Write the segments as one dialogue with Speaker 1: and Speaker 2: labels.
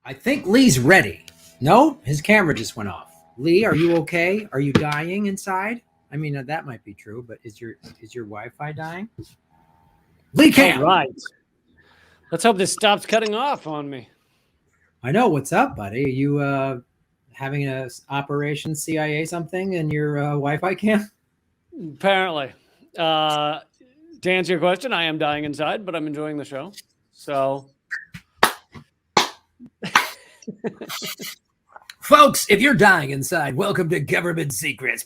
Speaker 1: I think Lee's ready. No, his camera just went off. Lee, are you okay? Are you dying inside? I mean, that might be true, but is your Wi-Fi dying? Lee Camp.
Speaker 2: All right. Let's hope this stops cutting off on me.
Speaker 1: I know. What's up, buddy? Are you having a Operation CIA something in your Wi-Fi cam?
Speaker 2: Apparently. To answer your question, I am dying inside, but I'm enjoying the show. So...
Speaker 1: Folks, if you're dying inside, welcome to Government Secrets,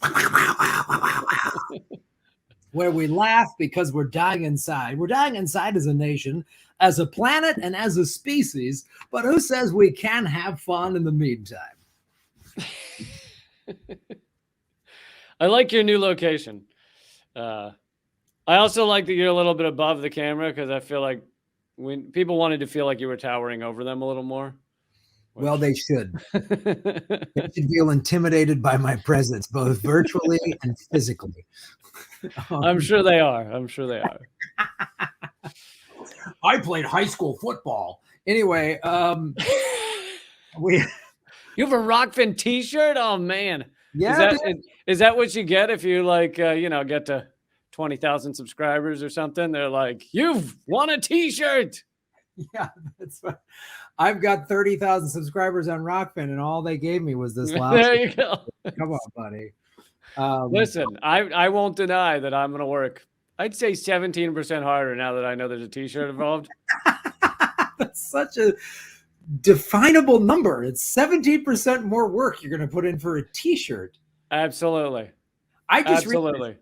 Speaker 1: where we laugh because we're dying inside. We're dying inside as a nation, as a planet, and as a species, but who says we can have fun in the meantime?
Speaker 2: I like your new location. I also like that you're a little bit above the camera because I feel like when people wanted to feel like you were towering over them a little more.
Speaker 1: Well, they should. They should feel intimidated by my presence, both virtually and physically.
Speaker 2: I'm sure they are. I'm sure they are.
Speaker 1: I played high school football. Anyway,
Speaker 2: you have a Rockfin T-shirt? Oh man,
Speaker 1: yeah.
Speaker 2: Is that what you get if you like get to 20,000 subscribers or something? They're like, you've won a T-shirt.
Speaker 1: Yeah, that's right. I've got 30,000 subscribers on Rockfin, and all they gave me was this last.
Speaker 2: There you go.
Speaker 1: Come on, buddy.
Speaker 2: Listen, I won't deny that I'm going to work, I'd say 17% harder now that I know there's a T-shirt involved.
Speaker 1: That's such a definable number. It's 17% more work you're going to put in for a T-shirt.
Speaker 2: Absolutely.
Speaker 1: Absolutely.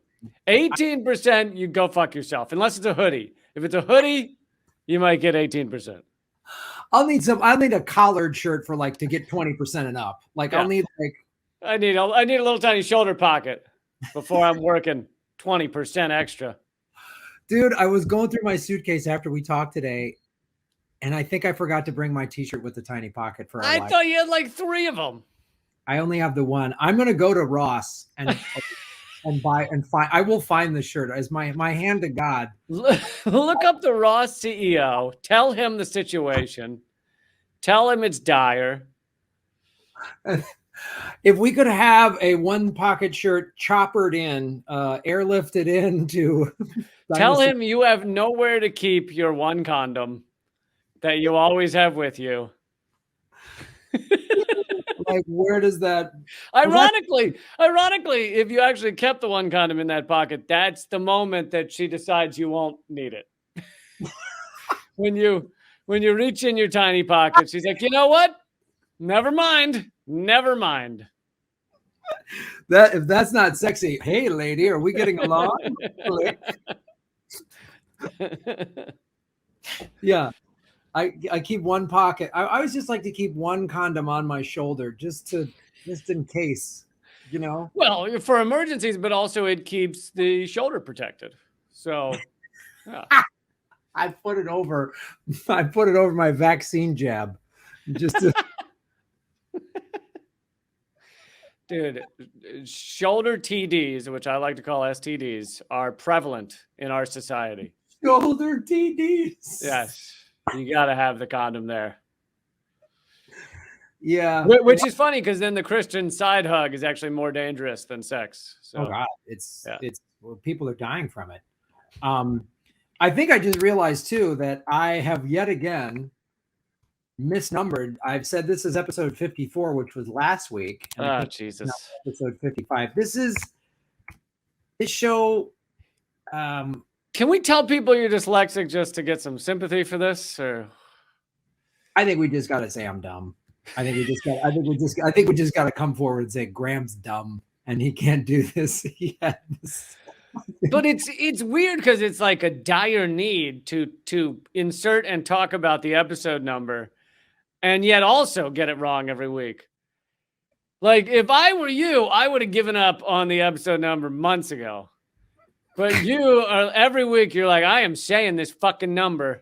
Speaker 2: 18%, you go fuck yourself, unless it's a hoodie. If it's a hoodie, you might get 18%.
Speaker 1: I'll need a collared shirt for to get 20% and up. I'll need
Speaker 2: I need a little tiny shoulder pocket before I'm working 20% extra.
Speaker 1: Dude, I was going through my suitcase after we talked today, and I think I forgot to bring my T-shirt with the tiny pocket for.
Speaker 2: I thought you had like 3 of them.
Speaker 1: I only have the one. I'm gonna go to Ross and buy and find. I will find the shirt as my hand to God.
Speaker 2: Look up the Ross CEO. Tell him the situation. Tell him it's dire.
Speaker 1: If we could have a one pocket shirt choppered in, airlifted into.
Speaker 2: Tell him you have nowhere to keep your one condom that you always have with you.
Speaker 1: Where does that?
Speaker 2: Ironically, if you actually kept the one condom in that pocket, that's the moment that she decides you won't need it. when you reach in your tiny pocket, she's like, you know what? Never mind.
Speaker 1: That if that's not sexy, hey lady, are we getting along? Yeah. I keep one pocket. I always just like to keep one condom on my shoulder just in case,
Speaker 2: Well, for emergencies, but also it keeps the shoulder protected. So, yeah.
Speaker 1: I put it over my vaccine jab, just to.
Speaker 2: Dude, shoulder TDs, which I like to call STDs, are prevalent in our society.
Speaker 1: Shoulder TDs.
Speaker 2: Yes. You got to have the condom there.
Speaker 1: Yeah.
Speaker 2: Which is funny because then the Christian side hug is actually more dangerous than sex. So,
Speaker 1: oh God, people are dying from it. I think I just realized too that I have yet again misnumbered. I've said this is episode 54, which was last week.
Speaker 2: Oh, Jesus.
Speaker 1: Episode 55. This show.
Speaker 2: Can we tell people you're dyslexic just to get some sympathy for this? Or
Speaker 1: I think we just got to say I'm dumb. I think we just got to come forward and say Graham's dumb and he can't do this.
Speaker 2: But it's weird because it's like a dire need to insert and talk about the episode number and yet also get it wrong every week. Like if I were you, I would have given up on the episode number months ago. But you are every week. You're like, I am saying this fucking number.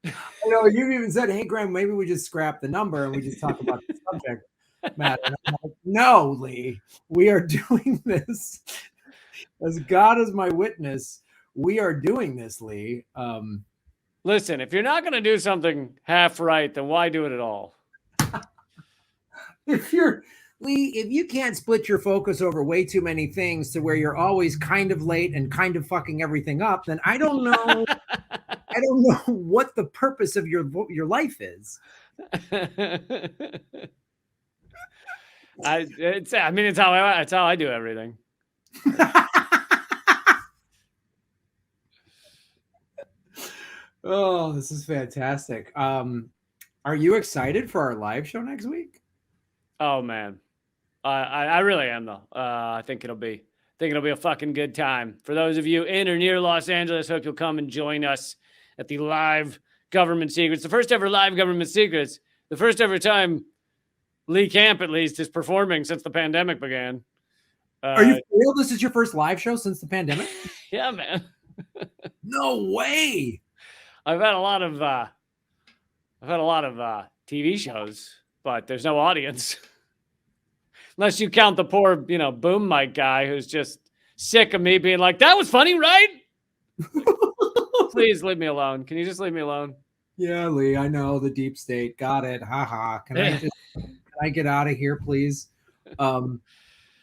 Speaker 1: I know you even said, "Hey, Graham, maybe we just scrap the number and we just talk about the subject matter." And I'm like, no, Lee, we are doing this. As God is my witness, we are doing this, Lee.
Speaker 2: Listen, if you're not going to do something half right, then why do it at all?
Speaker 1: If you can't split your focus over way too many things to where you're always kind of late and kind of fucking everything up, then I don't know. I don't know what the purpose of your life is.
Speaker 2: It's how I do everything.
Speaker 1: Oh, this is fantastic. Are you excited for our live show next week?
Speaker 2: Oh man, I really am though. I think it'll be a fucking good time for those of you in or near Los Angeles. Hope you'll come and join us at the live Government Secrets, the first ever live Government Secrets, the first ever time Lee Camp at least is performing since the pandemic began.
Speaker 1: Are you for real? This is your first live show since the pandemic?
Speaker 2: Yeah, man.
Speaker 1: No way.
Speaker 2: I've had a lot of TV shows, but there's no audience. Unless you count the poor, boom mic guy who's just sick of me being like, that was funny, right? Please leave me alone. Can you just leave me alone?
Speaker 1: Yeah, Lee, I know the deep state. Got it. Haha. Can I get out of here, please? Wow,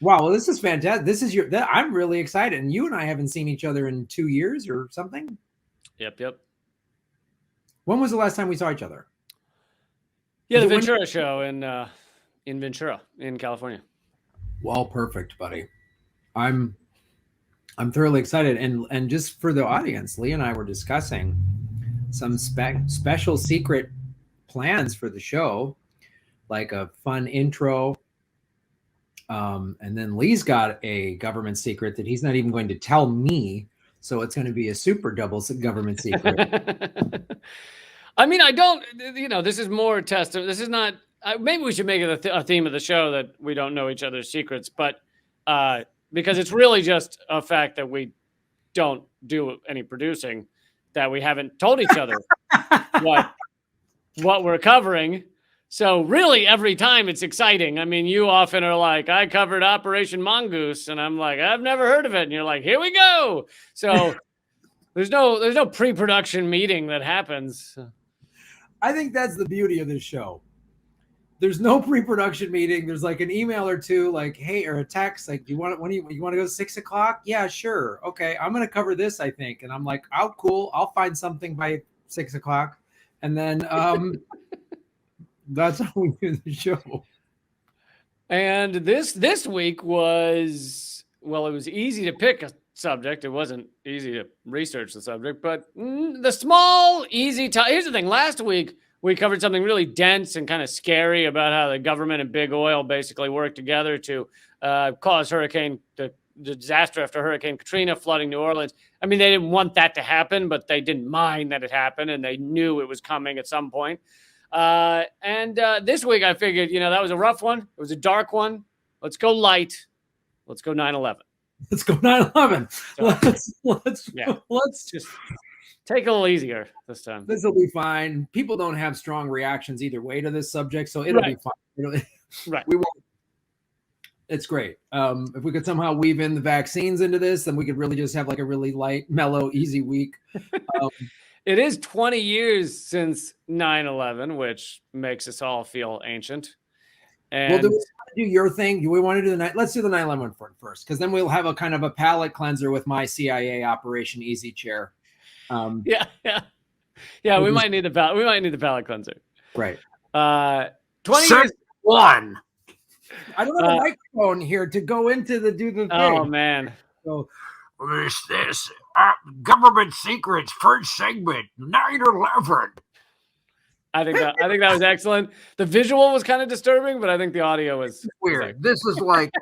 Speaker 1: well, this is fantastic. This is I'm really excited. And you and I haven't seen each other in 2 years or something.
Speaker 2: Yep.
Speaker 1: When was the last time we saw each other?
Speaker 2: Yeah, the Ventura show in Ventura, in California.
Speaker 1: Well, perfect, buddy. I'm thoroughly excited. And just for the audience, Lee and I were discussing some special secret plans for the show, like a fun intro. And then Lee's got a government secret that he's not even going to tell me. So it's going to be a super double government secret.
Speaker 2: I mean, I don't, this is more testament. This is not, maybe we should make it a theme of the show that we don't know each other's secrets, but because it's really just a fact that we don't do any producing, that we haven't told each other what we're covering. So really every time it's exciting. I mean, you often are like, I covered Operation Mongoose, and I'm like, I've never heard of it. And you're like, here we go. So there's no pre-production meeting that happens.
Speaker 1: I think that's the beauty of this show. There's no pre-production meeting. There's like an email or two, like, hey, or a text, like, you want to go 6 o'clock? Yeah, sure. Okay, I'm going to cover this, I think. And I'm like, oh, cool. I'll find something by 6 o'clock. And then that's how we do the show. And
Speaker 2: this week was, well, it was easy to pick a subject. It wasn't easy to research the subject, but the small, easy time. Here's the thing. Last week, we covered something really dense and kind of scary about how the government and big oil basically work together to cause the disaster after Hurricane Katrina, flooding New Orleans. I mean, they didn't want that to happen, but they didn't mind that it happened, and they knew it was coming at some point. And this week, I figured, that was a rough one. It was a dark one. Let's go light. Let's go 9/11.
Speaker 1: Let's go 9/11.
Speaker 2: So, let's just take it a little easier this time.
Speaker 1: This will be fine. People don't have strong reactions either way to this subject, so it'll be fine.
Speaker 2: Right.
Speaker 1: We won't. It's great. If we could somehow weave in the vaccines into this, then we could really just have like a really light, mellow, easy week.
Speaker 2: It is 20 years since 9/11, which makes us all feel ancient. And
Speaker 1: well, do we want to do your thing? Do we want to do let's do the 9/11 one first, because then we'll have a kind of a palate cleanser with my CIA Operation Easy Chair.
Speaker 2: Yeah. We might need the palate cleanser.
Speaker 1: Right.
Speaker 2: 20 years.
Speaker 1: One. I don't have a microphone here to go into do the thing.
Speaker 2: Oh man.
Speaker 1: So
Speaker 3: this government secrets first segment 9/11.
Speaker 2: I think that was excellent. The visual was kind of disturbing, but I think the audio was
Speaker 3: weird. This is like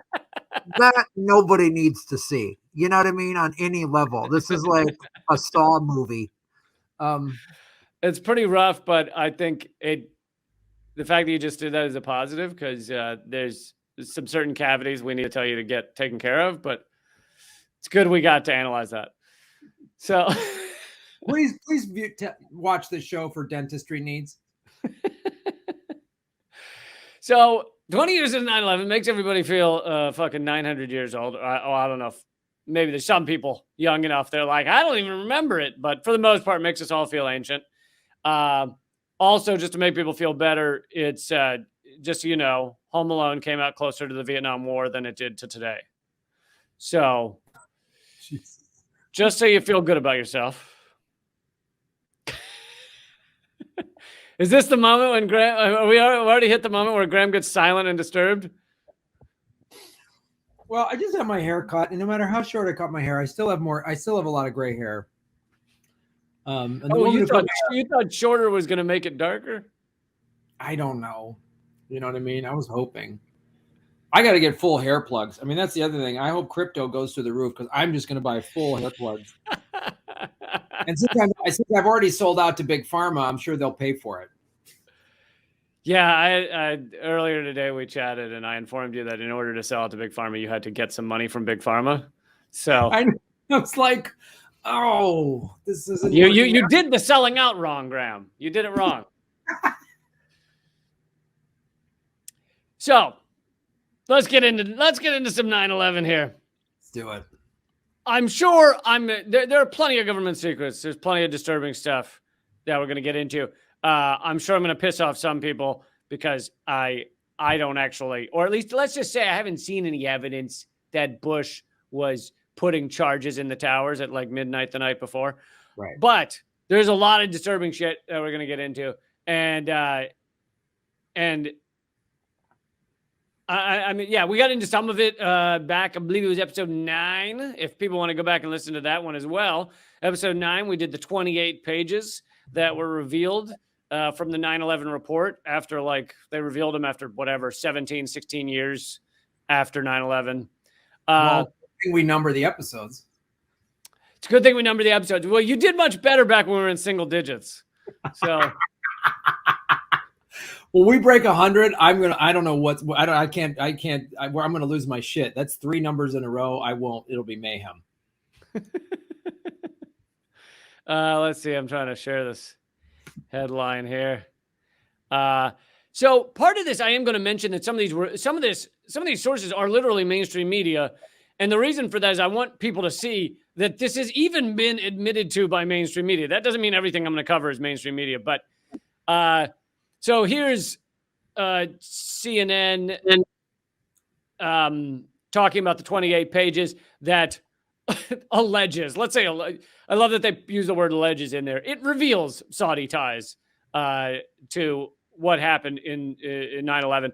Speaker 3: that nobody needs to see. You know what I mean? On any level. This is like a Saw movie.
Speaker 2: It's pretty rough, but I think the fact that you just did that is a positive, because there's some certain cavities we need to tell you to get taken care of, but it's good we got to analyze that. So
Speaker 1: please watch this show for dentistry needs.
Speaker 2: So 20 years of 9/11 makes everybody feel fucking 900 years old. I don't know if maybe there's some people young enough they're like, I don't even remember it, but for the most part, it makes us all feel ancient. Also, just to make people feel better, it's just so you know, Home Alone came out closer to the Vietnam War than it did to today. So, just so you feel good about yourself. Is this the moment when Graham? We already hit the moment where Graham gets silent and disturbed.
Speaker 1: Well, I just have my hair cut, and no matter how short I cut my hair, I still have a lot of gray hair. And
Speaker 2: you thought shorter was going to make it darker?
Speaker 1: I don't know. You know what I mean? I was hoping. I got to get full hair plugs. I mean, that's the other thing. I hope crypto goes through the roof because I'm just going to buy full hair plugs. And since I've already sold out to Big Pharma, I'm sure they'll pay for it.
Speaker 2: Yeah, I earlier today we chatted, and I informed you that in order to sell out to Big Pharma, you had to get some money from Big Pharma. So
Speaker 1: I was like, oh, this isn't.
Speaker 2: You did the selling out wrong, Graham. You did it wrong. So let's get into some 9/11 here.
Speaker 1: Let's do it.
Speaker 2: I'm sure there are plenty of government secrets. There's plenty of disturbing stuff that we're going to get into. I'm sure I'm going to piss off some people because I don't actually, or at least let's just say I haven't seen any evidence that Bush was putting charges in the towers at like midnight the night before.
Speaker 1: Right.
Speaker 2: But there's a lot of disturbing shit that we're going to get into. And I mean, yeah, we got into some of it back. I believe it was episode 9. If people want to go back and listen to that one as well. Episode 9, we did the 28 pages that were revealed from the 9/11 report after, like, they revealed them after whatever, 17, 16 years after 9/11.
Speaker 1: Well, we number the episodes.
Speaker 2: It's a good thing we number the episodes. Well, you did much better back when we were in single digits. So...
Speaker 1: Well, we break 100. I'm gonna lose my shit. That's 3 numbers in a row. I won't. It'll be mayhem.
Speaker 2: Let's see. I'm trying to share this headline here. So part of this, I am going to mention that some of these sources are literally mainstream media, and the reason for that is I want people to see that this has even been admitted to by mainstream media. That doesn't mean everything I'm going to cover is mainstream media, but. So here's CNN talking about the 28 pages that alleges, let's say, I love that they use the word alleges in there. It reveals Saudi ties to what happened in 9/11.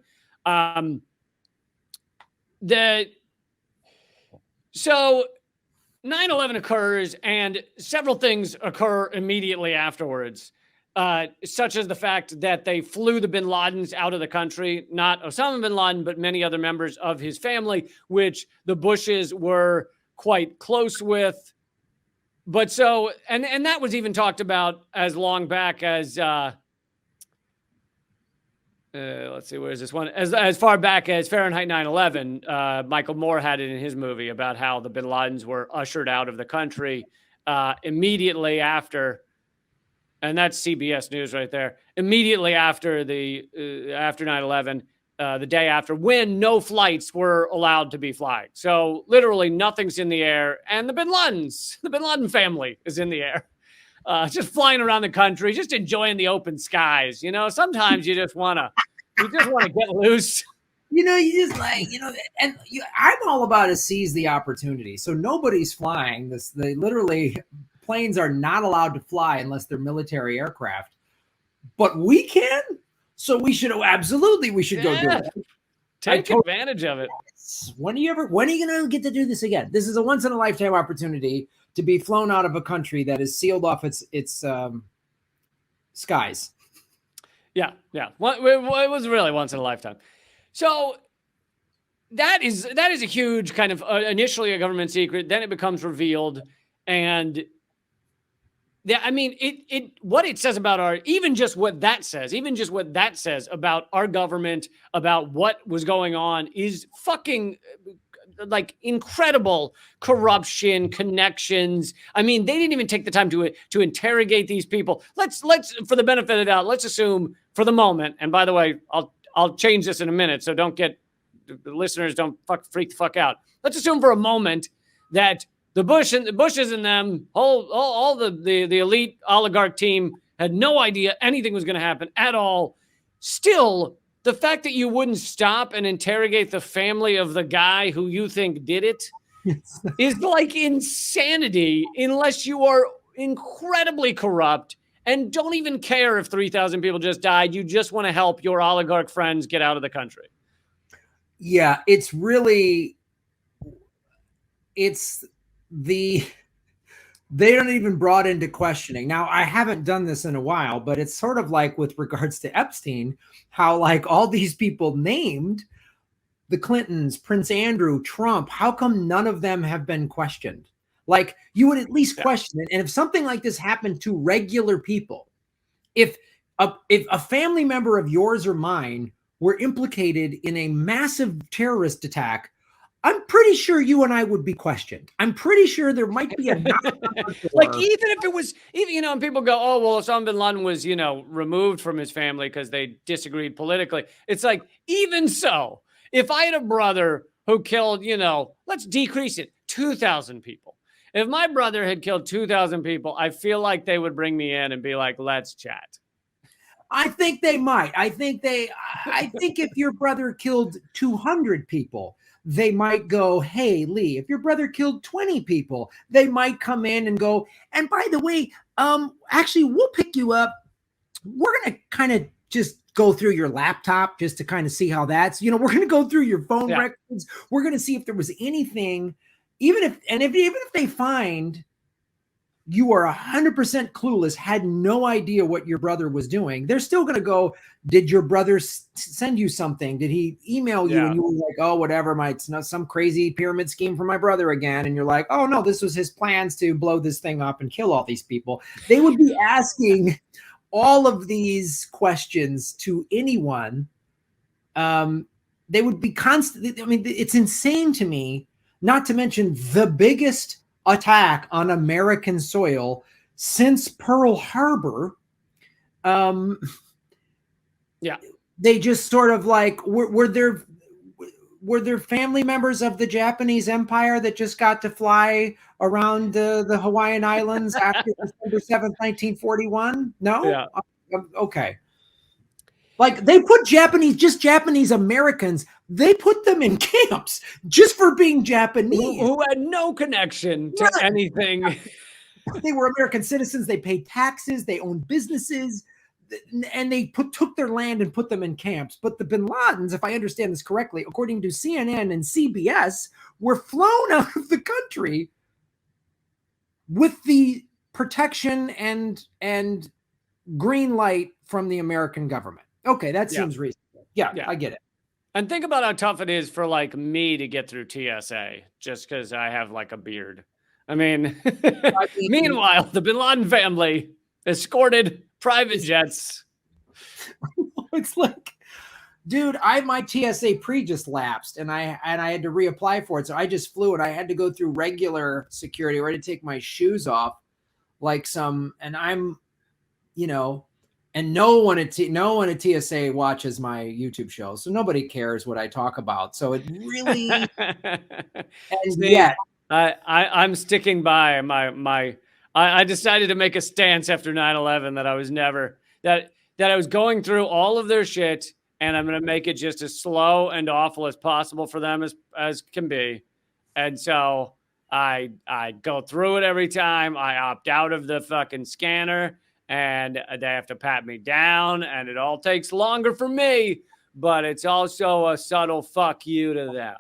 Speaker 2: So 9/11 occurs and several things occur immediately afterwards. Such as the fact that they flew the bin Ladens out of the country, not Osama bin Laden, but many other members of his family, which the Bushes were quite close with. But so, and that was even talked about as long back as, let's see, where's this one? As far back as Fahrenheit 9/11, Michael Moore had it in his movie about how the bin Ladens were ushered out of the country immediately after. And that's CBS News right there. Immediately after after 9/11, the day after, when no flights were allowed to be flying. So literally nothing's in the air, and the Bin Laden family is in the air, just flying around the country, just enjoying the open skies. You know, sometimes you just want to get loose.
Speaker 1: You know, you just like, you know, and I'm all about to seize the opportunity. So nobody's flying this. They literally. Planes are not allowed to fly unless they're military aircraft, but we can. So we should go do it.
Speaker 2: Take advantage of it.
Speaker 1: When are you going to get to do this again? This is a once in a lifetime opportunity to be flown out of a country that has sealed off its skies. Yeah.
Speaker 2: Well, it was really once in a lifetime. So that is a huge kind of initially a government secret. Then it becomes revealed, and yeah, I mean, what it says about even just what that says about our government, about what was going on is fucking like incredible corruption, connections. I mean, they didn't even take the time to interrogate these people. Let's for the benefit of the doubt, let's assume for the moment, and by the way, I'll change this in a minute, so the listeners don't freak the fuck out. Let's assume for a moment that the Bushes and them, all the elite oligarch team had no idea anything was going to happen at all. Still, the fact that you wouldn't stop and interrogate the family of the guy who you think did it is like insanity, unless you are incredibly corrupt and don't even care if 3,000 people just died. You just want to help your oligarch friends get out of the country.
Speaker 1: Yeah, it's really, they don't even brought into questioning. Now, I haven't done this in a while, but it's sort of like with regards to Epstein, how like all these people named, the Clintons, Prince Andrew, Trump, how come none of them have been questioned? Like, you would at least question it. And if something like this happened to regular people, if a family member of yours or mine were implicated in a massive terrorist attack, I'm pretty sure you and I would be questioned. I'm pretty sure there might be a
Speaker 2: like, even if it was, even, you know, and people go, oh, well, Osama bin Laden was, you know, removed from his family because they disagreed politically. It's like, even so, if I had a brother who killed, you know, let's decrease it, 2,000 people. If my brother had killed 2,000 people, I feel like they would bring me in and be like, let's chat.
Speaker 1: I think they might. I think if your brother killed 200 people, they might go, hey, Lee, if your brother killed 20 people, they might come in and go, and by the way, actually, we'll pick you up. We're going to kind of just go through your laptop just to kind of see how that's, you know, we're going to go through your phone records. We're going to see if there was anything, even if they find you are 100% clueless, had no idea what your brother was doing, they're still going to go, did your brother send you something? Did he email you? And you were like, oh, whatever, it's not some crazy pyramid scheme for my brother again. And you're like, oh, no, this was his plans to blow this thing up and kill all these people. They would be asking all of these questions to anyone. They would be constantly, I mean, it's insane to me, not to mention the biggest attack on American soil since Pearl Harbor. They just sort of like were there family members of the Japanese Empire that just got to fly around the Hawaiian Islands after December 7th, 1941? No? Okay. Like, they put Japanese Americans, they put them in camps just for being Japanese.
Speaker 2: Who had no connection to anything.
Speaker 1: They were American citizens. They paid taxes. They owned businesses. And they took their land and put them in camps. But the bin Ladens, if I understand this correctly, according to CNN and CBS, were flown out of the country with the protection and green light from the American government. Okay, that seems reasonable. Yeah, I get it.
Speaker 2: And think about how tough it is for like me to get through TSA just because I have like a beard. I mean, meanwhile, the bin Laden family escorted private jets.
Speaker 1: It's like, dude, my TSA pre just lapsed and I had to reapply for it. So I just flew and I had to go through regular security where I had to take my shoes off and I'm, you know, and no one at TSA watches my YouTube show, so nobody cares what I talk about. So it really,
Speaker 2: I'm sticking by I decided to make a stance after 9/11 that I was never that I was going through all of their shit, and I'm going to make it just as slow and awful as possible for them as can be, and so I go through it every time. I opt out of the fucking scanner. And they have to pat me down, and it all takes longer for me, but it's also a subtle fuck you to them.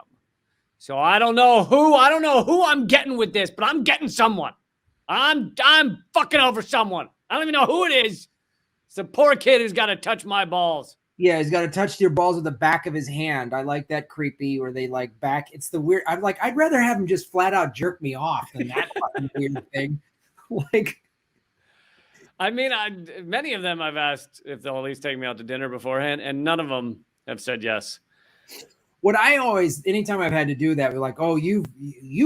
Speaker 2: So I don't know who I'm getting with this, but I'm getting someone. I'm fucking over someone. I don't even know who it is. It's the poor kid who's got to touch my balls.
Speaker 1: Yeah, he's got to touch your balls with the back of his hand. I like that creepy, or they like back. It's the weird. I'd rather have him just flat out jerk me off than that fucking weird thing. Like,
Speaker 2: I mean, many of them I've asked if they'll at least take me out to dinner beforehand, and none of them have said yes.
Speaker 1: What I always, anytime I've had to do that, we're like, oh, you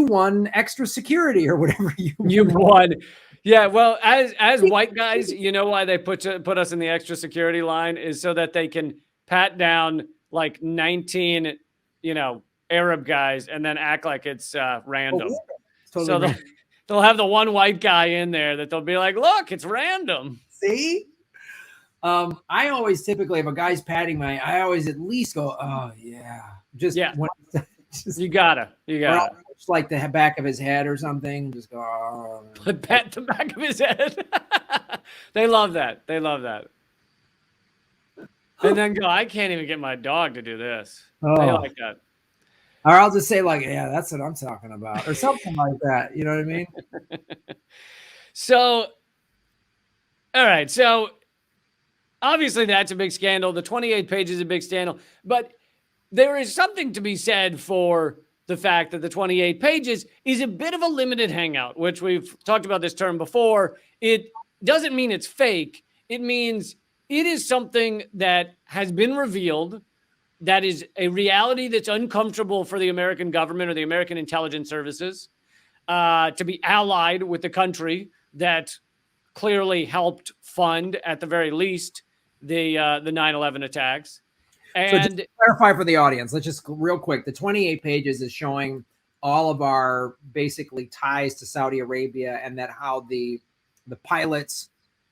Speaker 1: won extra security or whatever.
Speaker 2: You won. Yeah, well, as white guys, you know why they put us in the extra security line is so that they can pat down like 19, you know, Arab guys and then act like it's random.
Speaker 1: Oh, totally
Speaker 2: so
Speaker 1: random.
Speaker 2: They'll have the one white guy in there that they'll be like, look, it's random.
Speaker 1: See? I always typically, if a guy's patting I always at least go, oh yeah. Just
Speaker 2: Yeah.
Speaker 1: when
Speaker 2: You gotta.
Speaker 1: or I'll touch, like the back of his head or something. Just go, oh.
Speaker 2: Pat the back of his head. They love that. They love that. And then go, I can't even get my dog to do this. They like that.
Speaker 1: Or I'll just say like, yeah, that's what I'm talking about. Or something like that. You know what I mean?
Speaker 2: So, all right. So obviously that's a big scandal. The 28 pages is a big scandal. But there is something to be said for the fact that the 28 pages is a bit of a limited hangout, which we've talked about this term before. It doesn't mean it's fake. It means it is something that has been revealed, that is a reality that's uncomfortable for the American government or the American intelligence services to be allied with the country that clearly helped fund, at the very least, the 9/11 attacks. And
Speaker 1: so just to clarify for the audience, let's just real quick. The 28 pages is showing all of our basically ties to Saudi Arabia, and that how the pilots,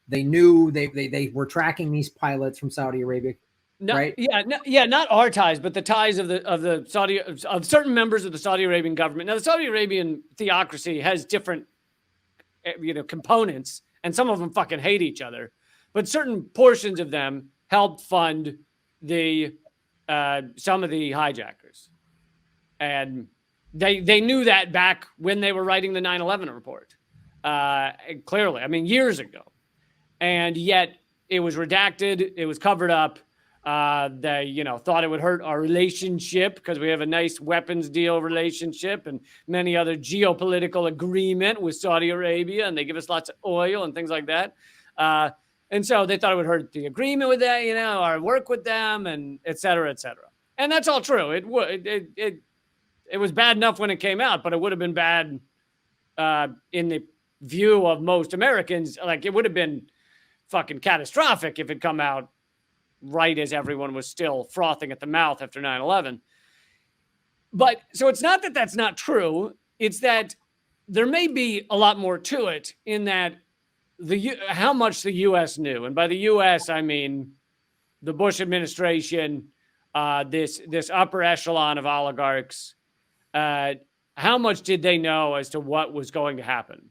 Speaker 1: they knew they were tracking these pilots from Saudi Arabia. Right?
Speaker 2: Yeah, not our ties, but the ties of the Saudi, of certain members of the Saudi Arabian government. Now, the Saudi Arabian theocracy has different, components, and some of them fucking hate each other. But certain portions of them helped fund some of the hijackers, and they knew that back when they were writing the 9/11 report. Clearly, I mean, years ago, and yet it was redacted. It was covered up. They, thought it would hurt our relationship because we have a nice weapons deal relationship and many other geopolitical agreement with Saudi Arabia, and they give us lots of oil and things like that. And so they thought it would hurt the agreement with that, our work with them, and et cetera, et cetera. And that's all true. It was bad enough when it came out, but it would have been bad in the view of most Americans. Like, it would have been fucking catastrophic if it come out right as everyone was still frothing at the mouth after 9/11. But so it's not that that's not true. It's that there may be a lot more to it, in that how much the U.S. knew. And by the U.S., I mean the Bush administration, this upper echelon of oligarchs. How much did they know as to what was going to happen?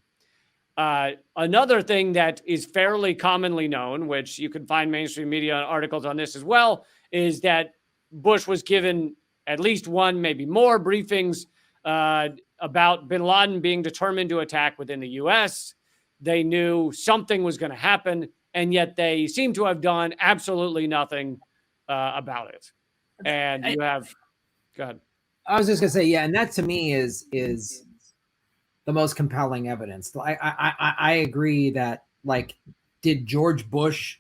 Speaker 2: Another thing that is fairly commonly known, which you can find mainstream media articles on this as well, is that Bush was given at least one, maybe more briefings about bin Laden being determined to attack within the U.S. They knew something was going to happen, and yet they seem to have done absolutely nothing about it. And you have, go ahead.
Speaker 1: I was just gonna say, yeah, and that to me is the most compelling evidence. I agree that, like, did George Bush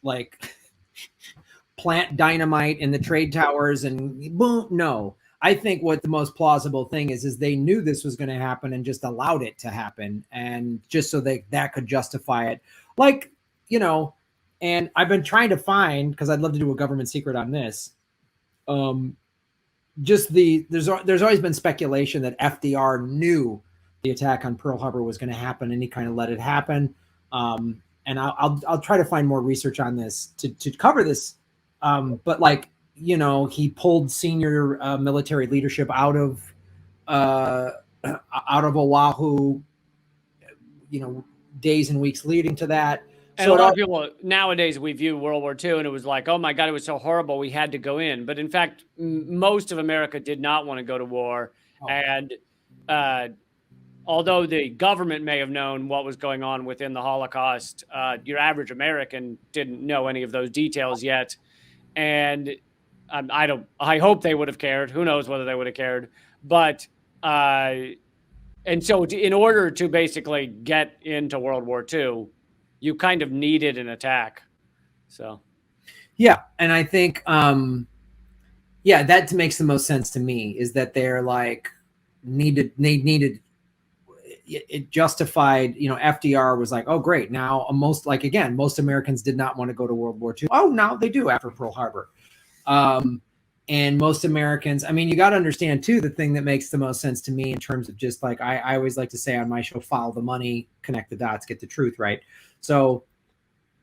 Speaker 1: plant dynamite in the trade towers and boom? No. I think what the most plausible thing is they knew this was going to happen and just allowed it to happen, and just so that could justify it. And I've been trying to find, because I'd love to do a government secret on this. There's always been speculation that FDR knew the attack on Pearl Harbor was going to happen, and he kind of let it happen. And I'll try to find more research on this to cover this. But he pulled senior military leadership out of Oahu, days and weeks leading to that.
Speaker 2: And a lot of people nowadays, we view World War II and it was like, oh my God, it was so horrible, we had to go in. But in fact, most of America did not want to go to war. Oh. And although the government may have known what was going on within the Holocaust, your average American didn't know any of those details yet. And I hope they would have cared. Who knows whether they would have cared. But and so in order to basically get into World War II, you kind of needed an attack. So,
Speaker 1: yeah. And I think, that makes the most sense to me, is that they're needed it justified, FDR was like, oh, great. Now most Americans did not want to go to World War II. Oh, now they do after Pearl Harbor. And most Americans, I mean, you got to understand too, the thing that makes the most sense to me in terms of just I always like to say on my show, follow the money, connect the dots, get the truth right. So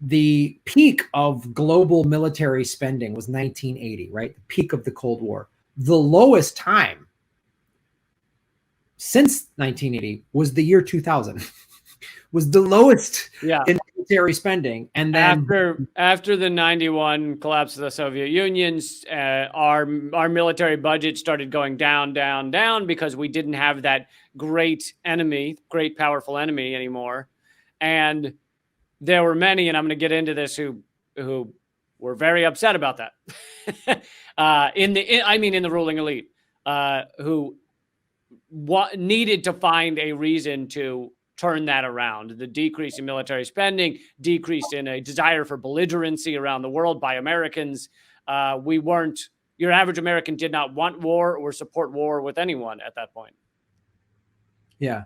Speaker 1: the peak of global military spending was 1980, right? The peak of the Cold War. The lowest time since 1980 was the year 2000. Was the lowest in military spending. And then
Speaker 2: after the 91 collapse of the Soviet Union, our military budget started going down because we didn't have that great powerful enemy anymore. And there were many, and I'm going to get into this, who were very upset about that. In the ruling elite, who needed to find a reason to turn that around. The decrease in military spending, decrease in a desire for belligerency around the world by Americans. Your average American did not want war or support war with anyone at that point.
Speaker 1: Yeah.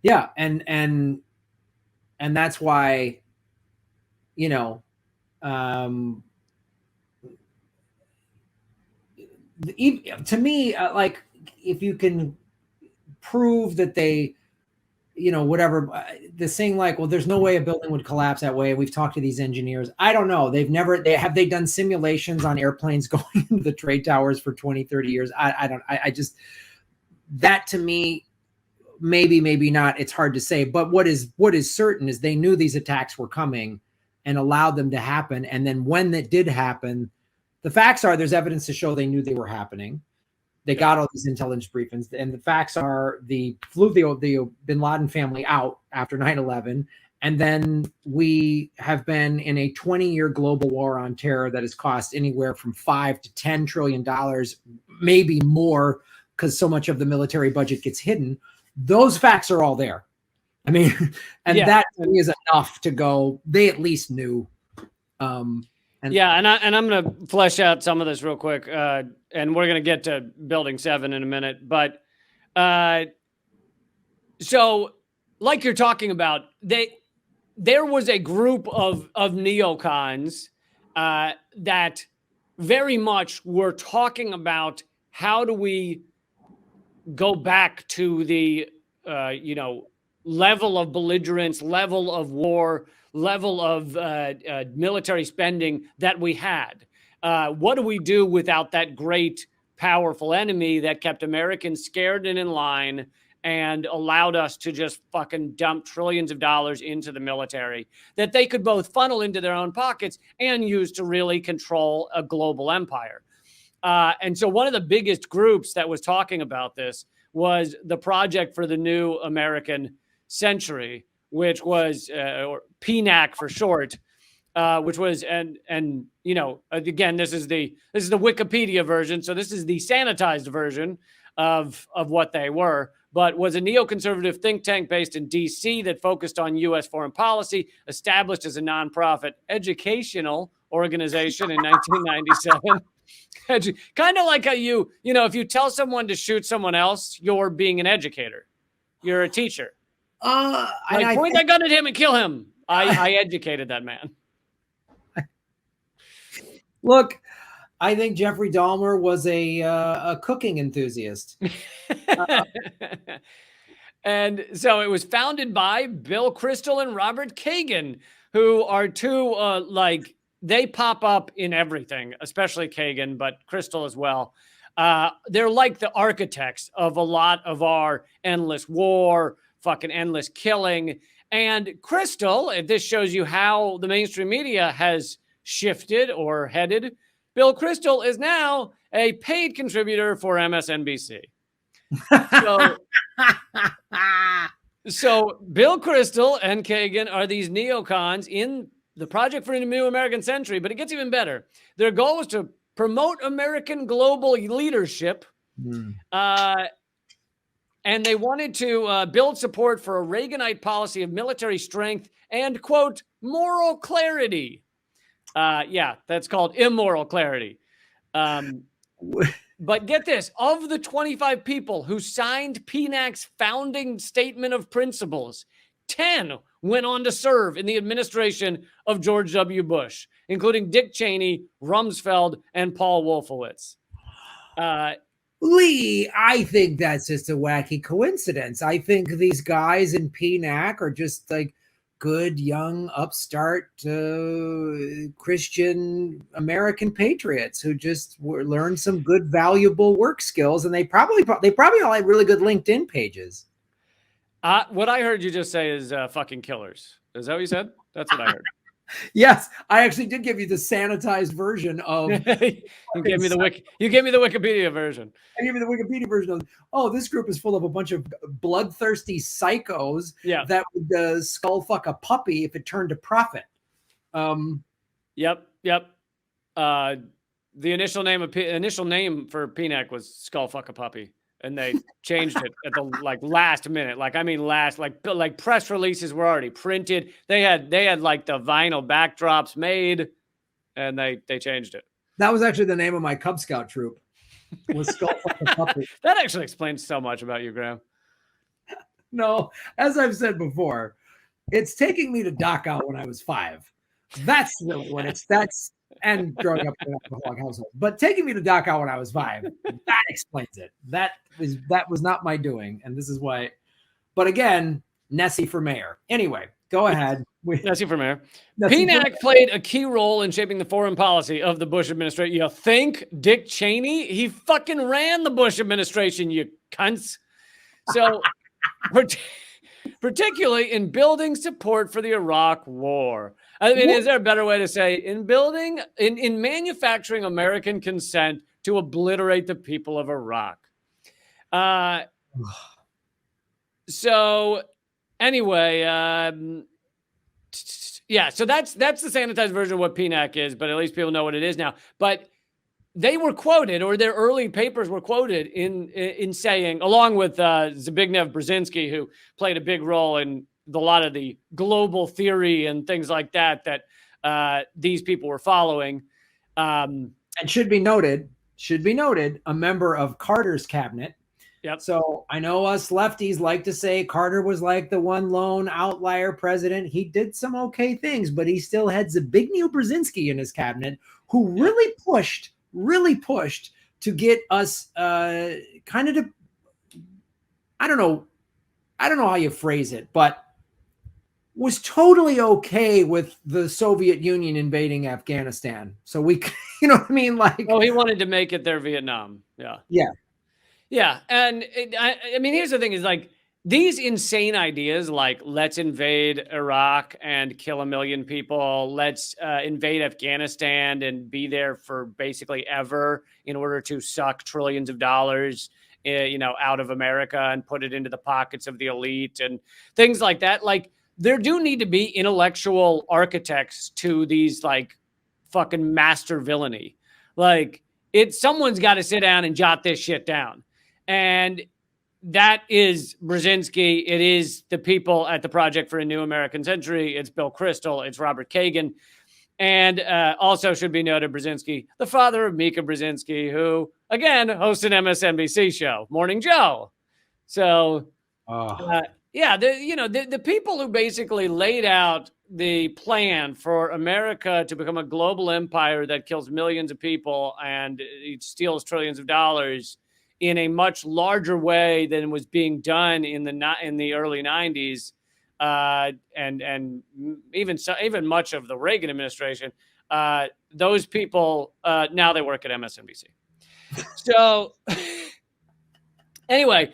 Speaker 1: Yeah. And that's why, to me, like, if you can prove that they, whatever, the saying like, well, there's no way a building would collapse that way. We've talked to these engineers. I don't know. Have they done simulations on airplanes going into the trade towers for 20, 30 years? I just, that to me, maybe not. It's hard to say, but what is certain is they knew these attacks were coming and allowed them to happen. And then when that did happen, the facts are there's evidence to show they knew they were happening. They got all these intelligence briefings, and the facts are they flew the bin Laden family out after 9/11. And then we have been in a 20-year global war on terror that has cost anywhere from $5 to $10 trillion, maybe more, because so much of the military budget gets hidden. Those facts are all there. I mean, and that to me is enough to go, they at least knew.
Speaker 2: And I'm going to flesh out some of this real quick, and we're going to get to Building 7 in a minute. But so, like you're talking about, there was a group of neocons that very much were talking about how do we go back to the level of belligerence, level of war, level of military spending that we had. What do we do without that great, powerful enemy that kept Americans scared and in line and allowed us to just fucking dump trillions of dollars into the military that they could both funnel into their own pockets and use to really control a global empire? And so one of the biggest groups that was talking about this was the Project for the New American Century, which was, or PNAC for short, which was, and again, this is the Wikipedia version, so this is the sanitized version of what they were, but was a neoconservative think tank based in D.C. that focused on U.S. foreign policy, established as a nonprofit educational organization in 1997. Kind of like how if you tell someone to shoot someone else, you're being an educator. You're a teacher. Point that gun at him and kill him. I educated that man.
Speaker 1: Look, I think Jeffrey Dahmer was a cooking enthusiast.
Speaker 2: And so it was founded by Bill Kristol and Robert Kagan, who are two, they pop up in everything, especially Kagan, but Kristol as well. They're like the architects of a lot of our endless war, fucking endless killing. And Kristol, this shows you how the mainstream media has shifted or headed. Bill Kristol is now a paid contributor for MSNBC. So Bill Kristol and Kagan are these neocons in the Project for a New American Century, but it gets even better. Their goal was to promote American global leadership, and they wanted to build support for a Reaganite policy of military strength and, quote, moral clarity. That's called immoral clarity. But get this, of the 25 people who signed PNAC's founding statement of principles, 10 went on to serve in the administration of George W. Bush, including Dick Cheney, Rumsfeld, and Paul Wolfowitz.
Speaker 1: Lee, I think that's just a wacky coincidence. I think these guys in PNAC are just like good, young, upstart Christian American patriots who just learned some good, valuable work skills, and they probably all had really good LinkedIn pages.
Speaker 2: What I heard you just say is fucking killers. Is that what you said? That's what I heard.
Speaker 1: Yes, I actually did give you the sanitized version of.
Speaker 2: You gave me the Wikipedia version.
Speaker 1: I gave you the Wikipedia version of. Oh, this group is full of a bunch of bloodthirsty psychos.
Speaker 2: Yeah.
Speaker 1: That would skull fuck a puppy if it turned to profit.
Speaker 2: Yep. The initial name for PNAC was skull fuck a puppy. And they changed it at the last minute. Like press releases were already printed. They had like the vinyl backdrops made, and they changed it.
Speaker 1: That was actually the name of my Cub Scout troop. Was Skull Fucking Puppy.
Speaker 2: That actually explains so much about you, Graham.
Speaker 1: No, as I've said before, it's taking me to Dachau when I was 5. That's really when that's and growing up in an alcoholic household. But taking me to Dachau when I was 5, that explains it. That was not my doing, and this is why. But again, Nessie for mayor. Anyway, go ahead.
Speaker 2: Nessie for mayor. PNAC played a key role in shaping the foreign policy of the Bush administration. You think Dick Cheney? He fucking ran the Bush administration, you cunts. So, particularly in building support for the Iraq War. I mean, is there a better way to say in manufacturing American consent to obliterate the people of Iraq? So anyway, yeah, so that's the sanitized version of what PNAC is, but at least people know what it is now. But they were quoted, or their early papers were quoted in saying, along with Zbigniew Brzezinski, who played a big role in a lot of the global theory and things like that these people were following.
Speaker 1: And should be noted, a member of Carter's cabinet.
Speaker 2: Yep.
Speaker 1: So I know us lefties like to say Carter was like the one lone outlier president. He did some okay things, but he still had Zbigniew Brzezinski in his cabinet, who really pushed to get us kind of to, I don't know how you phrase it, but was totally okay with the Soviet Union invading Afghanistan. So we, you know what I mean? Like,
Speaker 2: oh, he wanted to make it their Vietnam. Yeah.
Speaker 1: Yeah.
Speaker 2: Yeah. And I mean, here's the thing is like these insane ideas, like let's invade Iraq and kill 1 million people. Let's invade Afghanistan and be there for basically ever in order to suck trillions of dollars, out of America and put it into the pockets of the elite and things like that. Like, there do need to be intellectual architects to these like fucking master villainy. Like someone's got to sit down and jot this shit down. And that is Brzezinski. It is the people at the Project for a New American Century. It's Bill Kristol. It's Robert Kagan. And also should be noted, Brzezinski, the father of Mika Brzezinski, who again hosts an MSNBC show, Morning Joe. So, yeah, the people who basically laid out the plan for America to become a global empire that kills millions of people and it steals trillions of dollars in a much larger way than was being done in the early 90s, and even much of the Reagan administration. Those people now they work at MSNBC. So anyway.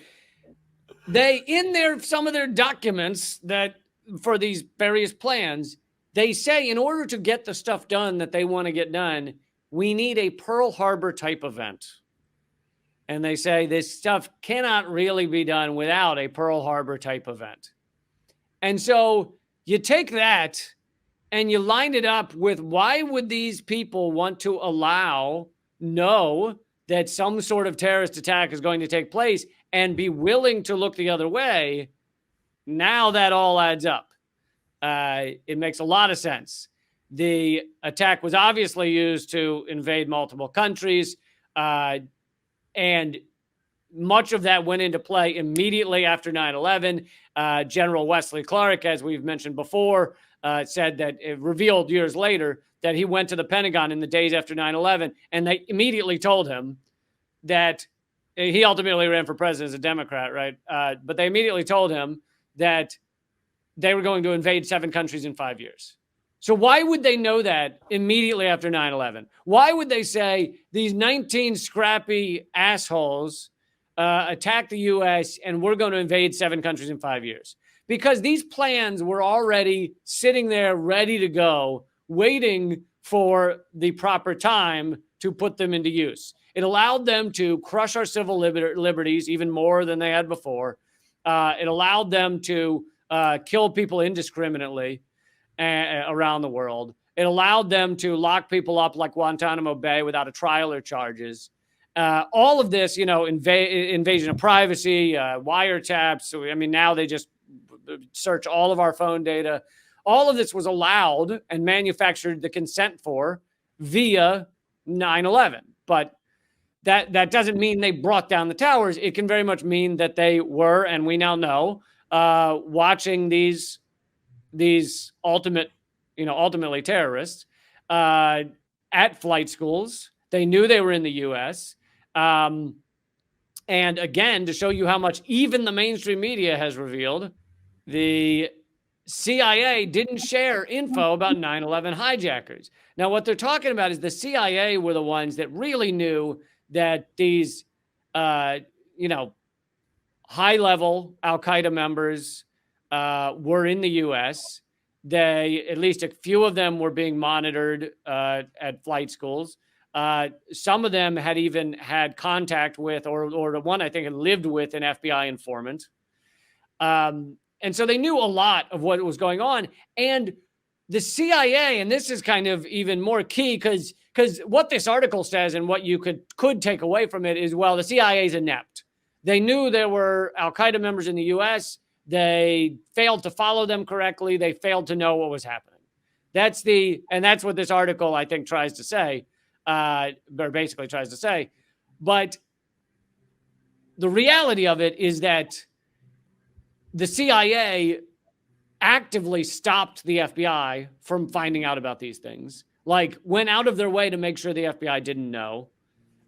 Speaker 2: Some of their documents that for these various plans, they say in order to get the stuff done that they want to get done, we need a Pearl Harbor type event. And they say this stuff cannot really be done without a Pearl Harbor type event. And so you take that and you line it up with why would these people want to know that some sort of terrorist attack is going to take place and be willing to look the other way. Now that all adds up. It makes a lot of sense. The attack was obviously used to invade multiple countries, and much of that went into play immediately after 9/11. General Wesley Clark, as we've mentioned before, said that it revealed years later that he went to the Pentagon in the days after 9/11, and they immediately told him that he ultimately ran for president as a Democrat, right? But they immediately told him that they were going to invade 7 countries in 5 years. So why would they know that immediately after 9/11? Why would they say these 19 scrappy assholes attacked the U.S. and we're going to invade 7 countries in 5 years? Because these plans were already sitting there ready to go, waiting for the proper time to put them into use. It allowed them to crush our civil liberties even more than they had before. It allowed them to kill people indiscriminately around the world. It allowed them to lock people up like Guantanamo Bay without a trial or charges. All of this, invasion of privacy, wiretaps. So, I mean, now they just search all of our phone data. All of this was allowed and manufactured the consent for via 9/11. But that doesn't mean they brought down the towers. It can very much mean that they were, and we now know, watching these ultimately terrorists at flight schools. They knew they were in the U.S. And again, to show you how much even the mainstream media has revealed, the CIA didn't share info about 9/11 hijackers. Now, what they're talking about is the CIA were the ones that really knew that these, high-level Al-Qaeda members were in the U.S. At least a few of them were being monitored at flight schools. Some of them had even had contact with, or one I think had lived with, an FBI informant. And so they knew a lot of what was going on. And the CIA, and this is kind of even more key because what this article says and what you could take away from it is, well, the CIA is inept. They knew there were Al-Qaeda members in the U.S. They failed to follow them correctly. They failed to know what was happening. That's what this article, I think, tries to say, or basically tries to say. But the reality of it is that the CIA actively stopped the FBI from finding out about these things, like went out of their way to make sure the FBI didn't know.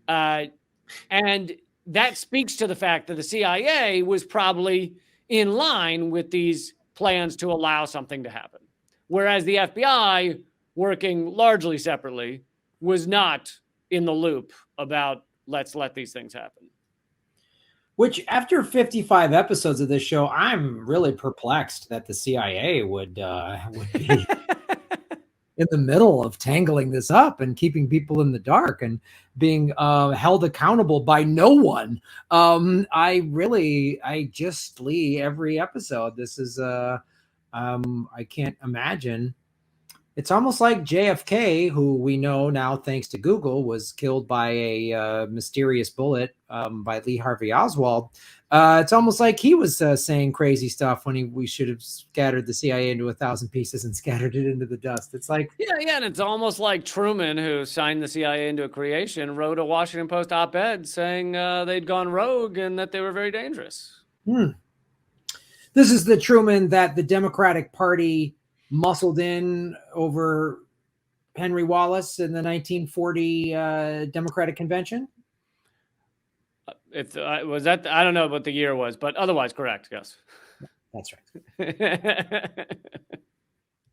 Speaker 2: And that speaks to the fact that the CIA was probably in line with these plans to allow something to happen. Whereas the FBI, working largely separately, was not in the loop about let's let these things happen.
Speaker 1: Which, after 55 episodes of this show, I'm really perplexed that the CIA would be in the middle of tangling this up and keeping people in the dark and being held accountable by no one. I just flee every episode. This is I can't imagine. It's almost like JFK, who we know now, thanks to Google, was killed by a mysterious bullet by Lee Harvey Oswald. It's almost like he was saying crazy stuff when we should have scattered the CIA into 1,000 pieces and scattered it into the dust. It's like...
Speaker 2: Yeah, and it's almost like Truman, who signed the CIA into a creation, wrote a Washington Post op-ed saying they'd gone rogue and that they were very dangerous.
Speaker 1: This is the Truman that the Democratic Party muscled in over Henry Wallace in the 1940 Democratic Convention.
Speaker 2: Was that, I don't know what the year was, but otherwise correct. Yes,
Speaker 1: that's right.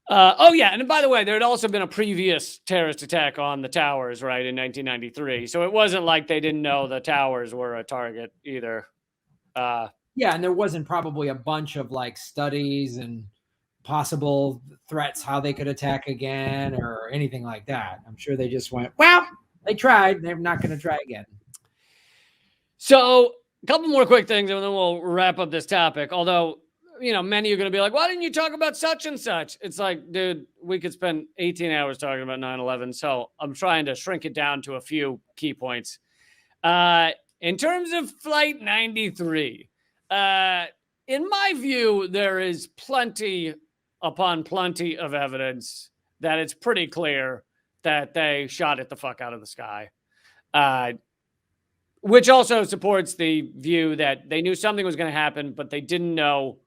Speaker 2: And by the way, there had also been a previous terrorist attack on the towers, right, in 1993. So it wasn't like they didn't know the towers were a target either.
Speaker 1: And there wasn't probably a bunch of like studies and possible threats, how they could attack again or anything like that. I'm sure they just went, well, they tried. They're not going to try again.
Speaker 2: So a couple more quick things and then we'll wrap up this topic. Although, many are going to be like, why didn't you talk about such and such? It's like, dude, we could spend 18 hours talking about 9/11. So I'm trying to shrink it down to a few key points. In terms of Flight 93, in my view, there is plenty upon plenty of evidence that it's pretty clear that they shot it the fuck out of the sky. Which also supports the view that they knew something was going to happen, but they didn't know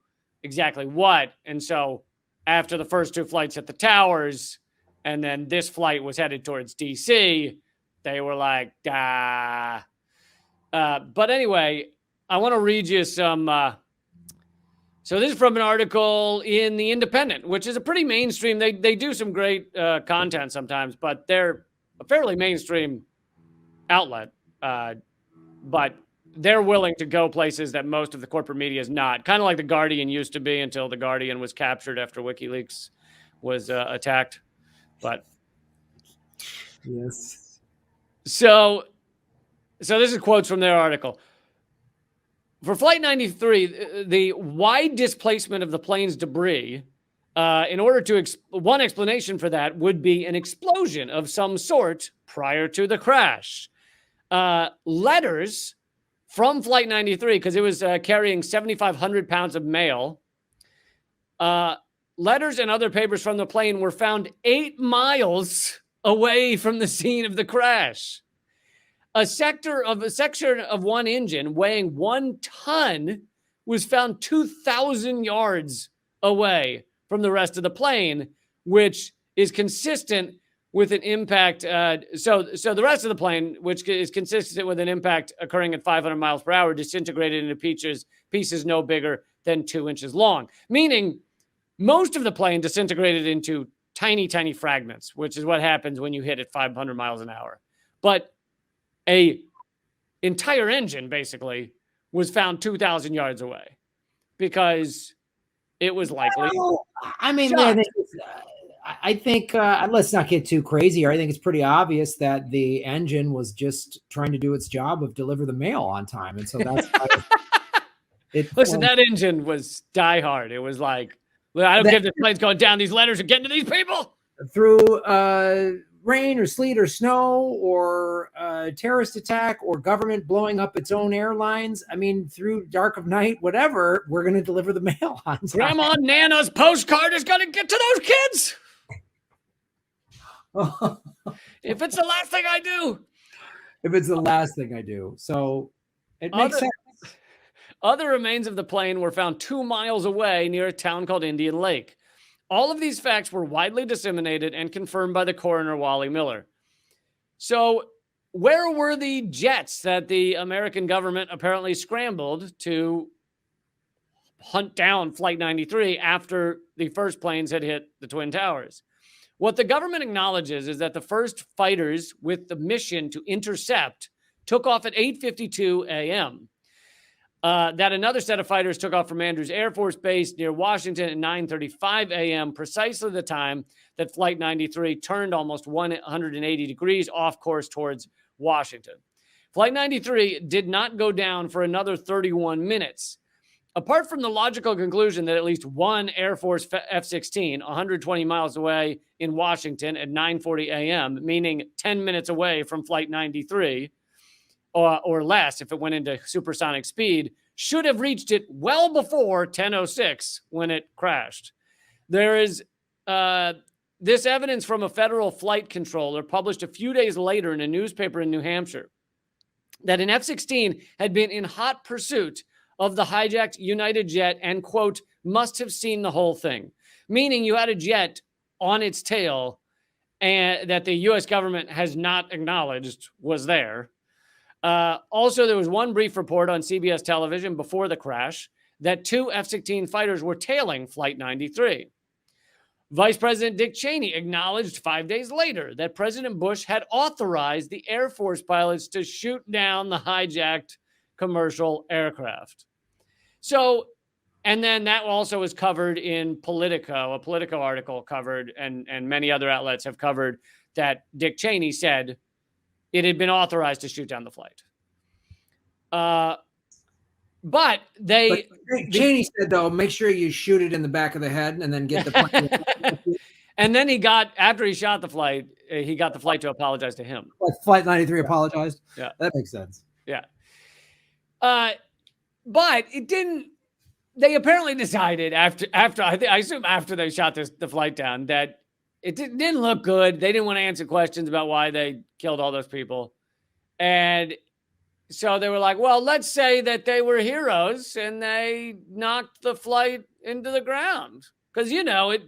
Speaker 2: exactly what. And so after the first 2 flights at the towers, and then this flight was headed towards DC, they were like, But anyway, I want to read you some So this is from an article in The Independent, which is a pretty mainstream. They do some great content sometimes, but they're a fairly mainstream outlet. But they're willing to go places that most of the corporate media is not. Kind of like The Guardian used to be until The Guardian was captured after WikiLeaks was attacked. But
Speaker 1: yes.
Speaker 2: So this is quotes from their article. For Flight 93, the wide displacement of the plane's debris, in order to one explanation for that would be an explosion of some sort prior to the crash. Letters from Flight 93, because it was carrying 7,500 pounds of mail, letters and other papers from the plane were found 8 miles away from the scene of the crash. A section of one engine weighing 1 ton was found 2,000 yards away from the rest of the plane, which is consistent with an impact. So the rest of the plane, which is consistent with an impact occurring at 500 miles per hour, disintegrated into pieces no bigger than 2 inches long. Meaning, most of the plane disintegrated into tiny, tiny fragments, which is what happens when you hit at 500 miles an hour. But a entire engine basically was found 2,000 yards away because it was likely.
Speaker 1: Well, I mean, I think let's not get too crazy here. I think it's pretty obvious that the engine was just trying to do its job of deliver the mail on time, and so that's
Speaker 2: Listen, that engine was diehard. It was like, I don't care if the plane's going down. These letters are getting to these people
Speaker 1: through rain or sleet or snow or terrorist attack or government blowing up its own airlines. I mean, through dark of night, whatever, we're going to deliver the mail on time.
Speaker 2: Grandma Nana's postcard is going to get to those kids. If it's the last thing I do.
Speaker 1: If it's the last thing I do. So it makes sense.
Speaker 2: Other remains of the plane were found 2 miles away near a town called Indian Lake. All of these facts were widely disseminated and confirmed by the coroner, Wally Miller. So where were the jets that the American government apparently scrambled to hunt down Flight 93 after the first planes had hit the Twin Towers? What the government acknowledges is that the first fighters with the mission to intercept took off at 8:52 a.m., that another set of fighters took off from Andrews Air Force Base near Washington at 9:35 a.m., precisely the time that Flight 93 turned almost 180 degrees off course towards Washington. Flight 93 did not go down for another 31 minutes. Apart from the logical conclusion that at least one Air Force F-16, 120 miles away in Washington at 9:40 a.m., meaning 10 minutes away from Flight 93, or less if it went into supersonic speed, should have reached it well before 10:06 when it crashed. There is this evidence from a federal flight controller published a few days later in a newspaper in New Hampshire that an F-16 had been in hot pursuit of the hijacked United jet and, quote, must have seen the whole thing. Meaning you had a jet on its tail and that the U.S. government has not acknowledged was there. Also, there was one brief report on CBS television before the crash that 2 F-16 fighters were tailing Flight 93. Vice President Dick Cheney acknowledged 5 days later that President Bush had authorized the Air Force pilots to shoot down the hijacked commercial aircraft. So, and then that also was covered in Politico, a Politico article covered, and many other outlets have covered that Dick Cheney said it had been authorized to shoot down the flight. But
Speaker 1: Cheney said, though, make sure you shoot it in the back of the head and then get the plane.
Speaker 2: And then after he shot the flight, he got the flight to apologize to him.
Speaker 1: Like Flight 93 apologized?
Speaker 2: Yeah.
Speaker 1: That makes sense.
Speaker 2: Yeah. But it didn't, they apparently decided after I assume after they shot the flight down that it didn't look good. They didn't want to answer questions about why they killed all those people. And so they were like, well, let's say that they were heroes and they knocked the flight into the ground. Because, you know, it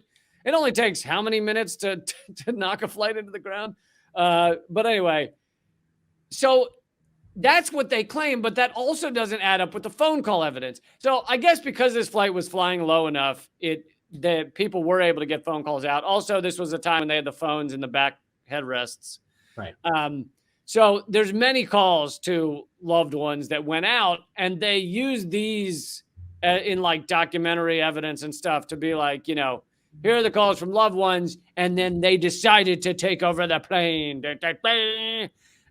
Speaker 2: only takes how many minutes to knock a flight into the ground? But anyway, so That's what they claim, but that also doesn't add up with the phone call evidence. So I guess because this flight was flying low enough, that people were able to get phone calls out. Also, this was a time when they had the phones in the back headrests.
Speaker 1: Right.
Speaker 2: So there's many calls to loved ones that went out, and they used these in like documentary evidence and stuff to be like, here are the calls from loved ones, and then they decided to take over the plane.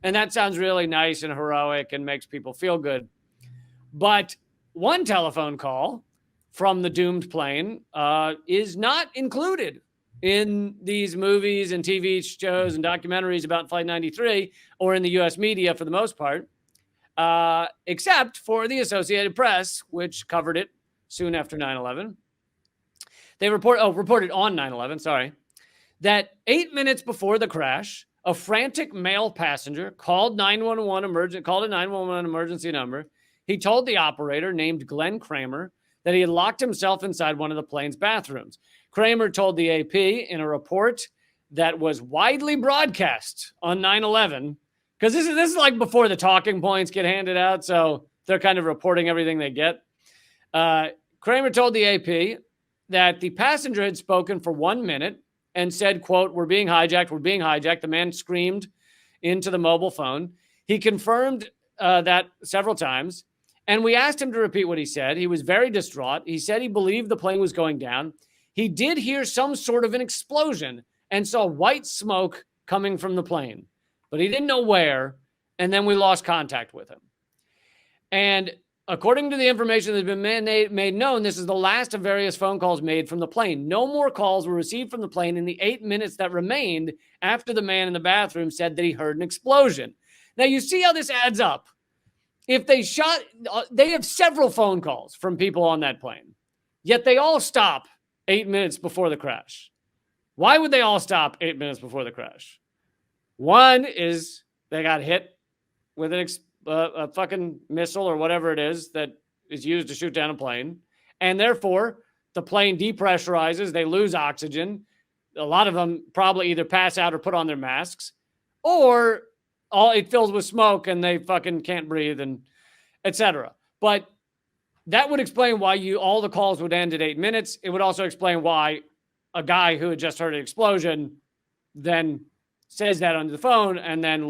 Speaker 2: And that sounds really nice and heroic and makes people feel good. But one telephone call from the doomed plane is not included in these movies and TV shows and documentaries about Flight 93 or in the U.S. media for the most part, except for the Associated Press, which covered it soon after 9/11. They reported on 9/11, sorry, that 8 minutes before the crash, a frantic male passenger called a 911 emergency number. He told the operator, named Glenn Kramer, that he had locked himself inside one of the plane's bathrooms. Kramer told the AP in a report that was widely broadcast on 9/11, because this is like before the talking points get handed out, so they're kind of reporting everything they get. Kramer told the AP that the passenger had spoken for 1 minute and said, quote, "We're being hijacked, we're being hijacked." The man screamed into the mobile phone. He confirmed that several times, and we asked him to repeat what he said. He was very distraught. He said he believed the plane was going down. He did hear some sort of an explosion and saw white smoke coming from the plane, but he didn't know where, and then we lost contact with him. And according to the information that's been made known, this is the last of various phone calls made from the plane. No more calls were received from the plane in the 8 minutes that remained after the man in the bathroom said that he heard an explosion. Now, you see how this adds up. If they have several phone calls from people on that plane, yet they all stop 8 minutes before the crash. Why would they all stop 8 minutes before the crash? One is they got hit with a fucking missile or whatever it is that is used to shoot down a plane. And therefore, the plane depressurizes. They lose oxygen. A lot of them probably either pass out or put on their masks, or it fills with smoke and they fucking can't breathe, and etc. But that would explain why all the calls would end at 8 minutes. It would also explain why a guy who had just heard an explosion then says that on the phone and then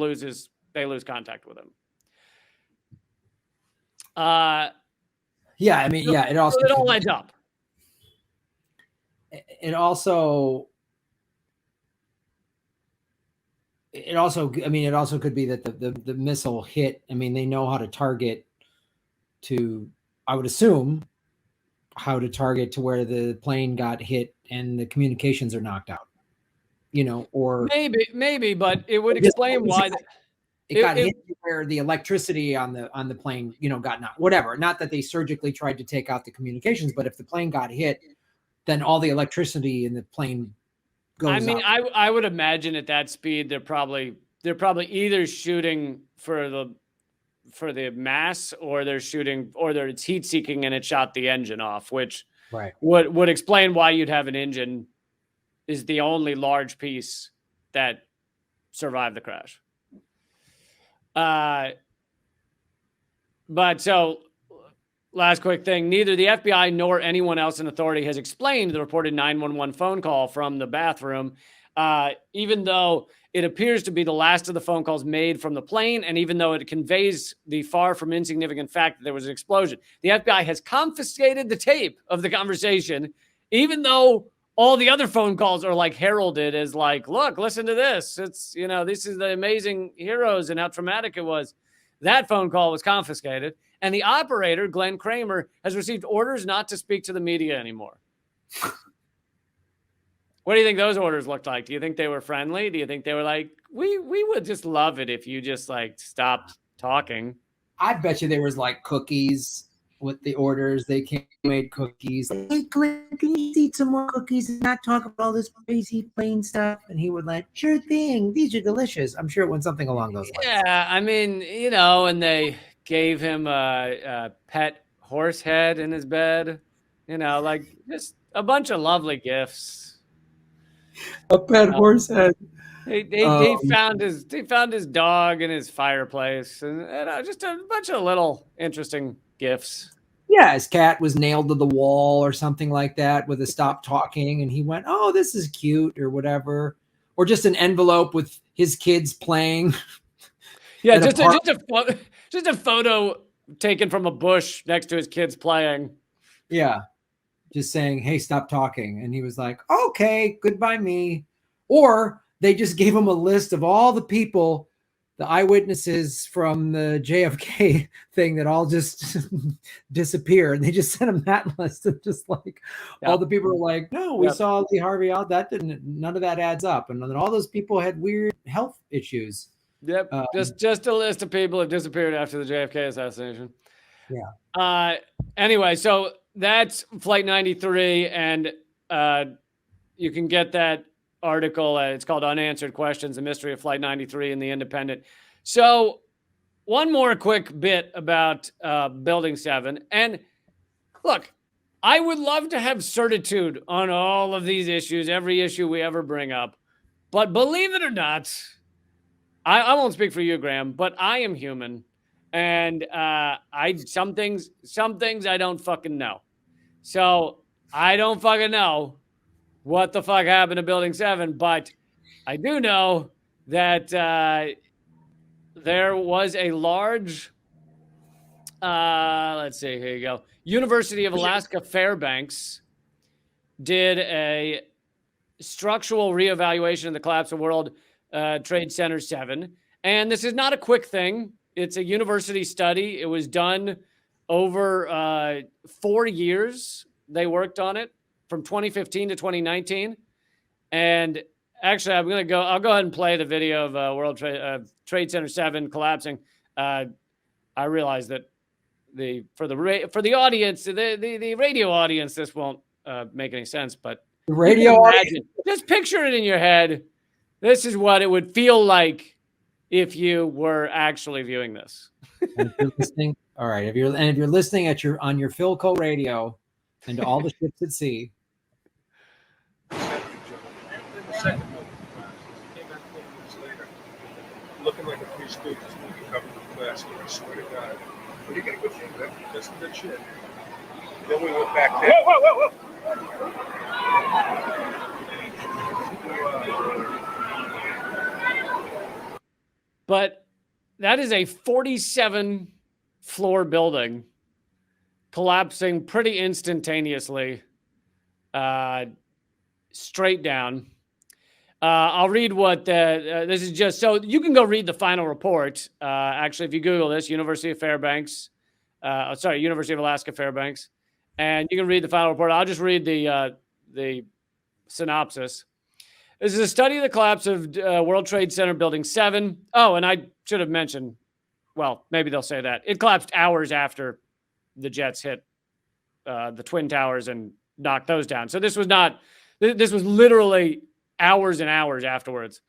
Speaker 2: they lose contact with him.
Speaker 1: Yeah, I mean, yeah, it also
Speaker 2: it all adds up.
Speaker 1: It also could be that the missile hit. I mean, they know how to target I would assume how to target to where the plane got hit and the communications are knocked out, or
Speaker 2: maybe, but it would explain why
Speaker 1: it got hit where the electricity on the plane, got knocked, whatever. Not that they surgically tried to take out the communications, but if the plane got hit, then all the electricity in the plane goes out. I mean,
Speaker 2: I would imagine at that speed, they're probably either shooting for the mass, or it's heat seeking and it shot the engine off, which
Speaker 1: right
Speaker 2: would explain why you'd have an engine is the only large piece that survived the crash. But so last quick thing, neither the FBI nor anyone else in authority has explained the reported 911 phone call from the bathroom, even though it appears to be the last of the phone calls made from the plane, and even though it conveys the far from insignificant fact that there was an explosion. The FBI has confiscated the tape of the conversation, even though all the other phone calls are like heralded as like, look, listen to this. It's, this is the amazing heroes and how traumatic it was. That phone call was confiscated. And the operator, Glenn Kramer, has received orders not to speak to the media anymore. What do you think those orders looked like? Do you think they were friendly? Do you think they were like, we would just love it if you just like stopped talking?
Speaker 1: I bet you there was like cookies with the orders. They made cookies. Hey, Glenn, can you eat some more cookies and not talk about all this crazy plain stuff? And he would like, sure thing. These are delicious. I'm sure it went something along those lines.
Speaker 2: Yeah, I mean, and they gave him a pet horse head in his bed. Like just a bunch of lovely gifts.
Speaker 1: A pet horse head.
Speaker 2: He found his dog in his fireplace, and just a bunch of little interesting gifts.
Speaker 1: Yeah, his cat was nailed to the wall or something like that with a stop talking, and he went, "Oh, this is cute," or whatever, or just an envelope with his kids playing.
Speaker 2: Yeah, just a photo taken from a bush next to his kids playing.
Speaker 1: Yeah, just saying, "Hey, stop talking," and he was like, "Okay, goodbye, me." Or they just gave him a list of all the people, the eyewitnesses from the JFK thing that all just disappeared. And they just sent him that list of just like all the people were like, "No, we saw Lee Harvey out. That didn't, none of that adds up." And then all those people had weird health issues.
Speaker 2: Yep. Just a list of people who disappeared after the JFK assassination.
Speaker 1: Yeah.
Speaker 2: Anyway, so that's Flight 93. And you can get that article. It's called Unanswered Questions, The Mystery of Flight 93 in The Independent. So one more quick bit about Building 7. And look, I would love to have certitude on all of these issues, every issue we ever bring up. But believe it or not, I won't speak for you, Graham, but I am human. And some things I don't fucking know. So I don't fucking know what the fuck happened to Building 7, but I do know that there was a large, let's see, here you go. University of Alaska Fairbanks did a structural reevaluation of the collapse of World Trade Center 7. And this is not a quick thing. It's a university study. It was done over 4 years. They worked on it from 2015 to 2019. And actually, I'll go ahead and play the video of World Trade Center 7 collapsing. I realize that for the audience, the radio audience, this won't make any sense, but
Speaker 1: the radio audience,
Speaker 2: just picture it in your head. This is what it would feel like if you were actually viewing this.
Speaker 1: And if you're listening, all right. If you're listening on your Philco radio and to all the ships at sea.
Speaker 4: Looking like a Three Stooges movie covered with plastic, I swear to God. But you gotta go through that. That's some good shit. Then we went back there. Whoa!
Speaker 2: But that is a 47-floor building collapsing pretty instantaneously, straight down. I'll read what this is just so you can go read the final report. Actually, if you Google this, University of Alaska Fairbanks, and you can read the final report. I'll just read the synopsis. This is a study of the collapse of World Trade Center Building 7. Oh, and I should have mentioned, well, maybe they'll say that. It collapsed hours after the jets hit the Twin Towers and knocked those down. So this was literally hours and hours afterwards.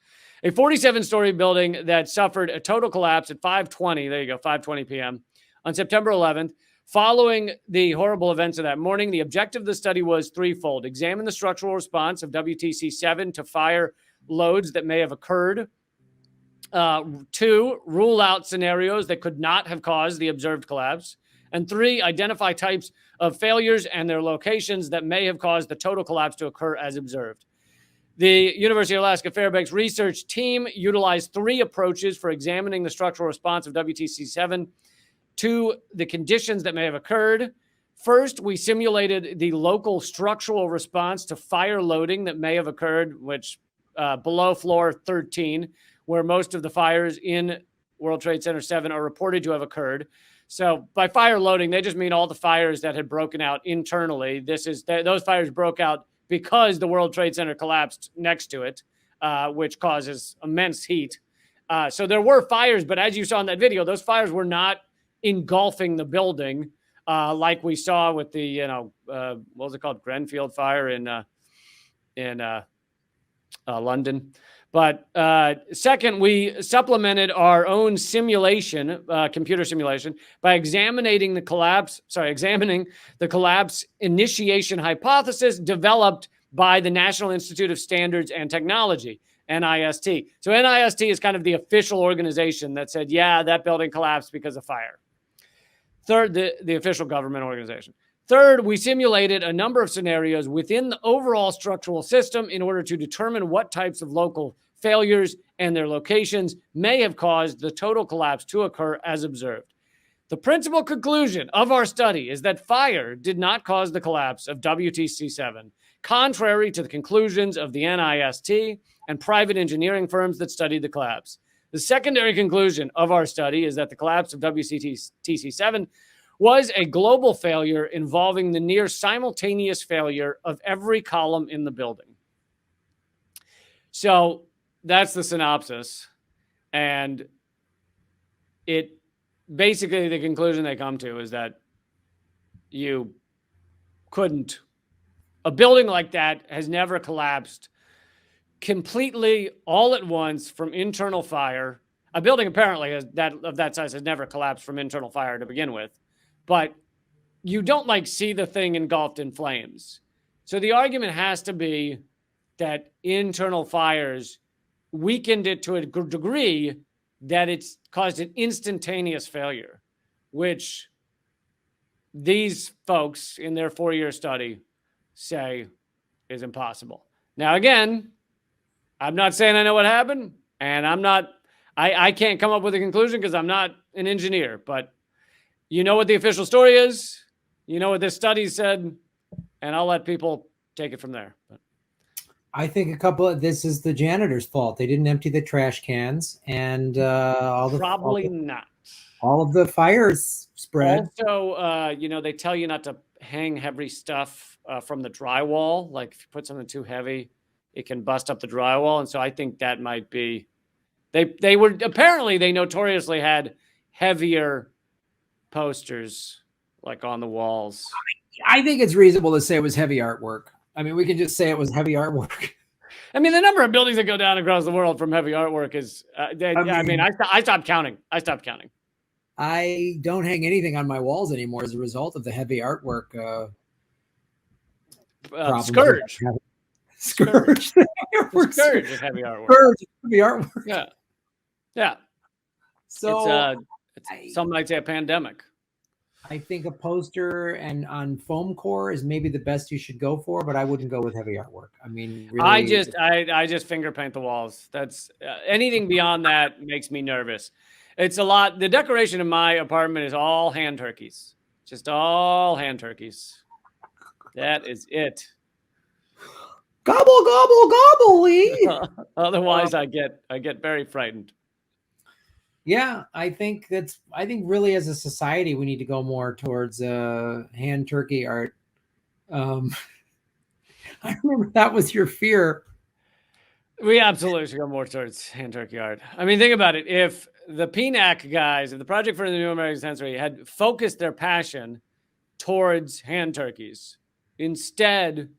Speaker 2: A 47-story building that suffered a total collapse at 5:20 p.m. on September 11th. Following the horrible events of that morning, the objective of the study was threefold. Examine the structural response of WTC-7 to fire loads that may have occurred. 2, rule out scenarios that could not have caused the observed collapse. And 3, identify types of failures and their locations that may have caused the total collapse to occur as observed. The University of Alaska Fairbanks research team utilized 3 approaches for examining the structural response of WTC-7 to the conditions that may have occurred. First, we simulated the local structural response to fire loading that may have occurred, which below floor 13, where most of the fires in World Trade Center 7 are reported to have occurred. So by fire loading, they just mean all the fires that had broken out internally. Those fires broke out because the World Trade Center collapsed next to it, which causes immense heat. So there were fires, but as you saw in that video, those fires were not engulfing the building like we saw with the, what was it called? Grenfell fire in London. But second, we supplemented our own simulation, computer simulation, by examining the collapse initiation hypothesis developed by the National Institute of Standards and Technology, NIST. So NIST is kind of the official organization that said, yeah, that building collapsed because of fire. Third, the official government organization. Third, we simulated a number of scenarios within the overall structural system in order to determine what types of local failures and their locations may have caused the total collapse to occur as observed. The principal conclusion of our study is that fire did not cause the collapse of WTC-7, contrary to the conclusions of the NIST and private engineering firms that studied the collapse. The secondary conclusion of our study is that the collapse of WTC-7 was a global failure involving the near simultaneous failure of every column in the building. So that's the synopsis. And it basically, the conclusion they come to is that you couldn't, a building like that has never collapsed completely all at once from internal fire. A building apparently of that size has never collapsed from internal fire to begin with, but you don't like see the thing engulfed in flames. So the argument has to be that internal fires weakened it to a degree that it's caused an instantaneous failure, which these folks in their 4-year study say is impossible. Now, again, I'm not saying I know what happened, and I can't come up with a conclusion because I'm not an engineer, but you know what the official story is, you know what this study said, and I'll let people take it from there. But
Speaker 1: I think this is the janitor's fault. They didn't empty the trash cans, and
Speaker 2: probably not.
Speaker 1: All of the fires spread.
Speaker 2: Also, they tell you not to hang heavy stuff from the drywall. Like if you put something too heavy, it can bust up the drywall. And so I think that might be. They notoriously had heavier posters like on the walls.
Speaker 1: I think it's reasonable to say it was heavy artwork. I mean, we can just say it was heavy artwork.
Speaker 2: I mean, the number of buildings that go down across the world from heavy artwork is, I stopped counting. I
Speaker 1: don't hang anything on my walls anymore as a result of the heavy artwork.
Speaker 2: Scourge.
Speaker 1: Scourge.
Speaker 2: Scourge is heavy artwork.
Speaker 1: Scourge is heavy artwork.
Speaker 2: Yeah. Yeah.
Speaker 1: So
Speaker 2: it's some might say a pandemic.
Speaker 1: I think a poster and on foam core is maybe the best you should go for, but I wouldn't go with heavy artwork. I mean, really,
Speaker 2: I just finger paint the walls. That's anything beyond that makes me nervous. It's a lot. The decoration in my apartment is all hand turkeys, just all hand turkeys. That is it.
Speaker 1: Gobble gobble gobble.
Speaker 2: Otherwise, I get very frightened.
Speaker 1: Yeah, I think really as a society we need to go more towards hand turkey art. I remember that was your fear.
Speaker 2: We absolutely should go more towards hand turkey art. I mean, think about it. If the PNAC guys, if the Project for the New American Century had focused their passion towards hand turkeys instead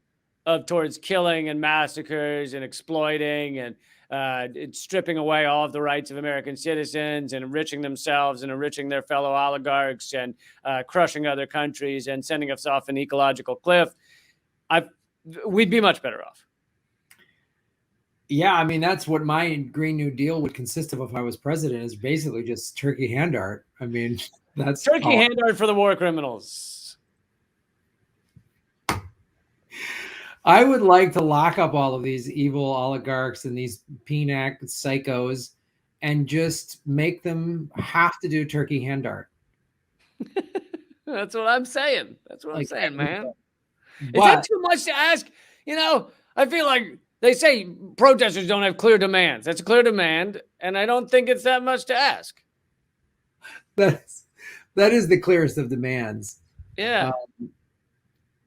Speaker 2: of towards killing and massacres and exploiting and stripping away all of the rights of American citizens and enriching themselves and enriching their fellow oligarchs and crushing other countries and sending us off an ecological cliff, we'd be much better off.
Speaker 1: Yeah, I mean, that's what my Green New Deal would consist of if I was president, is basically just turkey hand art. I mean, that's
Speaker 2: turkey hand art for the war criminals.
Speaker 1: I would like to lock up all of these evil oligarchs and these PNAC psychos and just make them have to do turkey hand art.
Speaker 2: That's what I'm saying. That's what I'm saying, man. Is
Speaker 1: But,
Speaker 2: that too much to ask? You know, I feel like they say protesters don't have clear demands. That's a clear demand, and I don't think it's that much to ask.
Speaker 1: that is the clearest of demands.
Speaker 2: Yeah.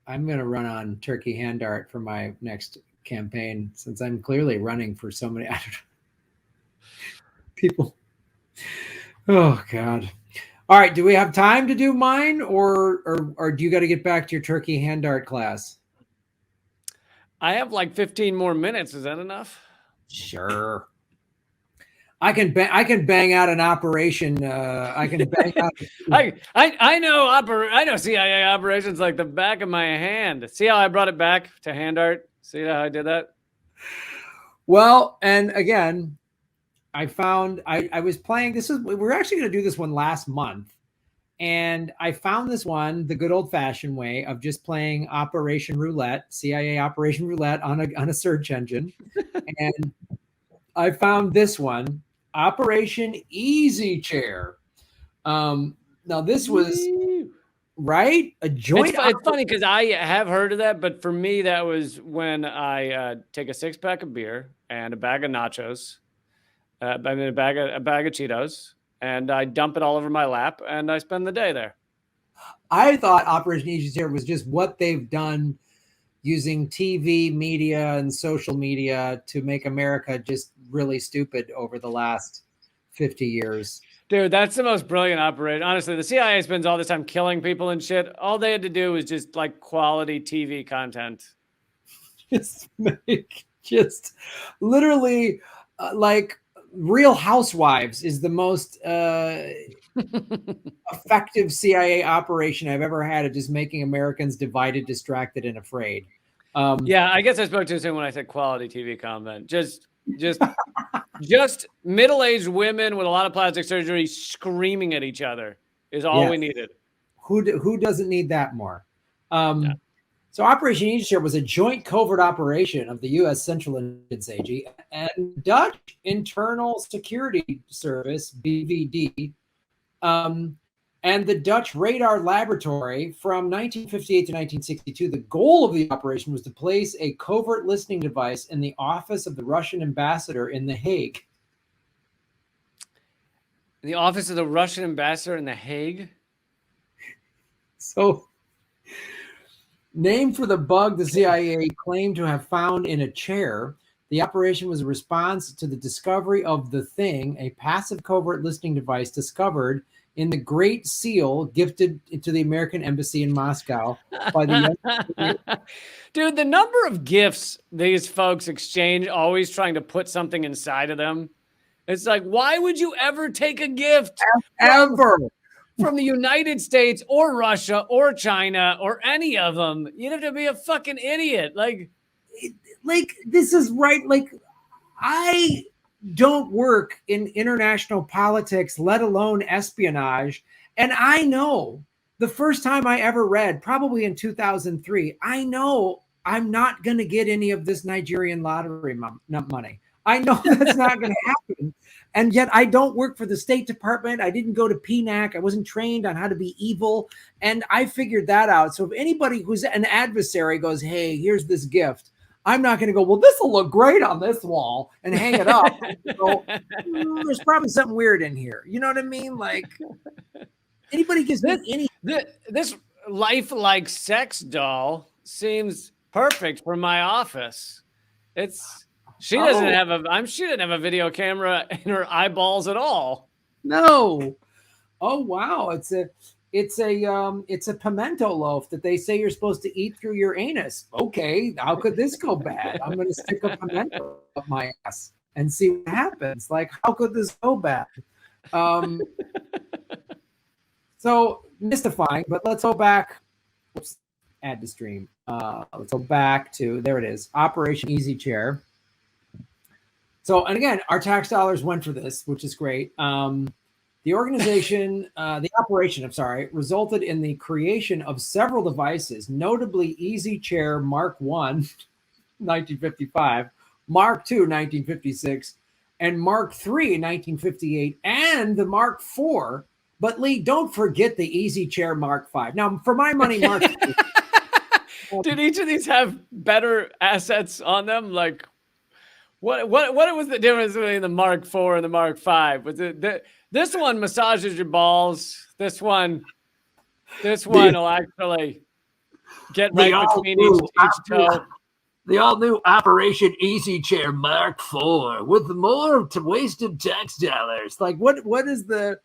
Speaker 1: I'm going to run on turkey hand art for my next campaign, since I'm clearly running for so many people. Oh, God. All right. Do we have time to do mine, or do you got to get back to your turkey hand art class?
Speaker 2: I have like 15 more minutes. Is that enough?
Speaker 1: Sure. I can bang out an operation. I can bang out.
Speaker 2: I know CIA operations like the back of my hand. See how I brought it back to hand art? See how I did that?
Speaker 1: Well, and again, I found I was playing this. We were actually going to do this one last month, and I found this one the good old fashioned way of just playing Operation Roulette, CIA Operation Roulette on a search engine, and I found this one, Operation Easy Chair. Now this was right a joint.
Speaker 2: It's funny because I have heard of that, but for me, that was when I take a 6-pack of beer and a bag of nachos, a bag of Cheetos, and I dump it all over my lap, and I spend the day there.
Speaker 1: I thought Operation Easy Chair was just what they've done using TV, media, and social media to make America just really stupid over the last 50 years.
Speaker 2: Dude, that's the most brilliant operation. Honestly, the CIA spends all this time killing people and shit. All they had to do was just like quality TV content.
Speaker 1: Just literally like Real Housewives is the most effective CIA operation I've ever had at just making Americans divided, distracted, and afraid.
Speaker 2: Yeah, I guess I spoke too soon when I said quality TV content. Just middle-aged women with a lot of plastic surgery screaming at each other is all we needed.
Speaker 1: Who doesn't need that more? So Operation Easy Chair was a joint covert operation of the U.S. Central Intelligence Agency and Dutch Internal Security Service, BVD, and the Dutch Radar Laboratory from 1958 to 1962. The goal of the operation was to place a covert listening device in the office of the Russian ambassador in The Hague.
Speaker 2: The office of the Russian ambassador in The Hague?
Speaker 1: So, named for the bug the CIA claimed to have found in a chair, the operation was a response to the discovery of The Thing, a passive covert listening device discovered in the Great Seal gifted to the American Embassy in Moscow by the
Speaker 2: Dude, the number of gifts these folks exchange, always trying to put something inside of them. It's like, why would you ever take a gift
Speaker 1: ever
Speaker 2: from the United States or Russia or China or any of them? You'd have to be a fucking idiot. Like
Speaker 1: this is right. Like, I don't work in international politics, let alone espionage. And I know the first time I ever read, probably in 2003, I know I'm not going to get any of this Nigerian lottery money. I know that's not going to happen. And yet I don't work for the State Department. I didn't go to PNAC. I wasn't trained on how to be evil. And I figured that out. So if anybody who's an adversary goes, hey, here's this gift, I'm not going to go, well, this will look great on this wall and hang it up. So, there's probably something weird in here. You know what I mean? Like, anybody gives me any.
Speaker 2: This lifelike sex doll seems perfect for my office. She doesn't have a video camera in her eyeballs at all.
Speaker 1: No. Oh, wow. It's a pimento loaf that they say you're supposed to eat through your anus. Okay, how could this go bad? I'm going to stick a pimento up my ass and see what happens. Like, how could this go bad? So mystifying, but let's go back. Oops, add to stream. Let's go back to, there it is, Operation Easy Chair. So, and again, our tax dollars went for this, which is great. The operation, resulted in the creation of several devices, notably Easy Chair Mark I, 1955, Mark II, 1956, and Mark III, 1958, and the Mark IV. But Lee, don't forget the Easy Chair Mark V. Now, for my money, Mark III.
Speaker 2: Did each of these have better assets on them? Like, what was the difference between the Mark IV and the Mark V? Was it this one massages your balls? This one will actually get right between each toe.
Speaker 1: The all-new Operation Easy Chair Mark IV with more wasted tax dollars. Like, what is the?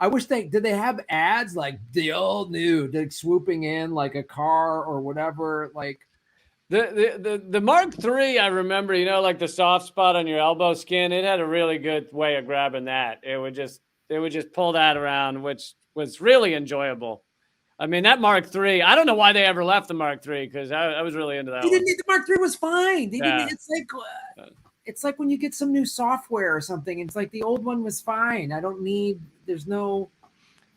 Speaker 1: I wish did they have ads like the all-new, like swooping in like a car or whatever, like.
Speaker 2: The Mark III, I remember, like the soft spot on your elbow skin, it had a really good way of grabbing that. It would just pull that around, which was really enjoyable. I mean, that Mark III, I don't know why they ever left the Mark III, because I was really into that.
Speaker 1: The Mark III was fine. It's like it's like when you get some new software or something. It's like the old one was fine. I don't need. There's no.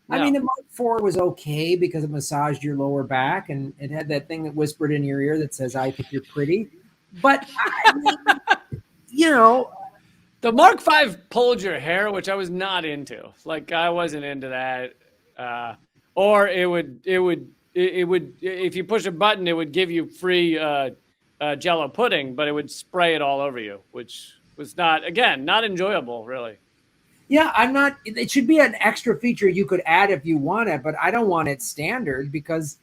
Speaker 1: I mean, the Mark IV was okay because it massaged your lower back and it had that thing that whispered in your ear that says, "I think you're pretty." But I mean, you know,
Speaker 2: the Mark V pulled your hair, which I was not into. Like I wasn't into that. Or it would if you push a button, it would give you free Jello pudding, but it would spray it all over you, which was not enjoyable, really.
Speaker 1: Yeah, I'm not. It should be an extra feature you could add if you want it, but I don't want it standard because,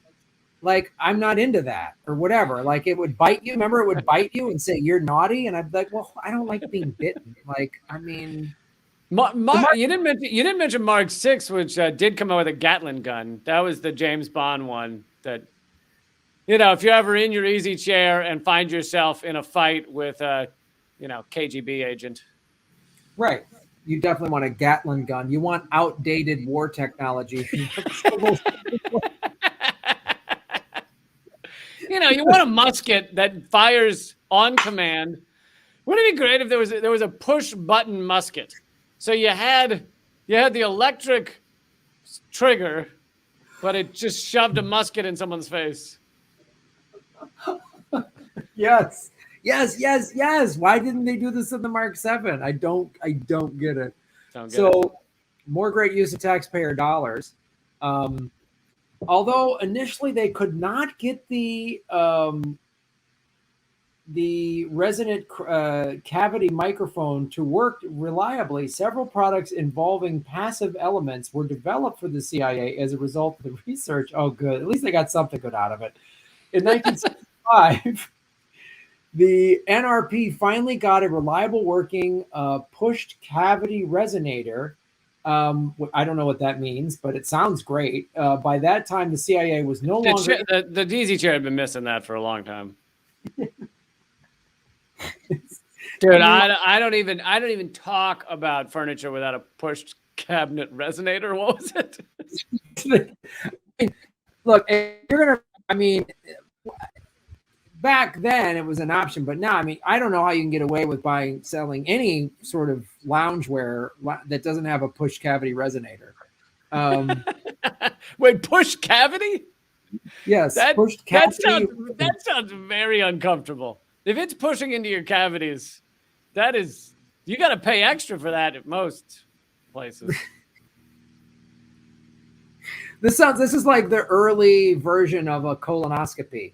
Speaker 1: like, I'm not into that or whatever. Like, it would bite you. Remember, it would bite you and say you're naughty, and I'd be like, well, I don't like being bitten. Like, I mean,
Speaker 2: you didn't mention Mark VI, which did come out with a Gatling gun. That was the James Bond one. That, you know, if you're ever in your easy chair and find yourself in a fight with a, KGB agent,
Speaker 1: right. You definitely want a Gatling gun. You want outdated war technology.
Speaker 2: You want a musket that fires on command. Wouldn't it be great if there was a push button musket? So you had the electric trigger, but it just shoved a musket in someone's face.
Speaker 1: Yes. Why didn't they do this in the Mark VII? I don't get it. More great use of taxpayer dollars. Although initially they could not get the resonant cavity microphone to work reliably, several products involving passive elements were developed for the CIA as a result of the research. Oh, good. At least they got something good out of it. In 1965, the NRP finally got a reliable working pushed cavity resonator. I don't know what that means, but it sounds great. By that time, the CIA was no longer...
Speaker 2: The DZ chair had been missing that for a long time. Dude, I don't even talk about furniture without a pushed cabinet resonator. What was
Speaker 1: it? Look, you're gonna. I mean, back then it was an option, but now, I mean, I don't know how you can get away with selling any sort of loungewear that doesn't have a push cavity resonator.
Speaker 2: Wait, push cavity?
Speaker 1: Yes, pushed cavity.
Speaker 2: That sounds very uncomfortable. If it's pushing into your cavities, you got to pay extra for that at most places.
Speaker 1: This is like the early version of a colonoscopy.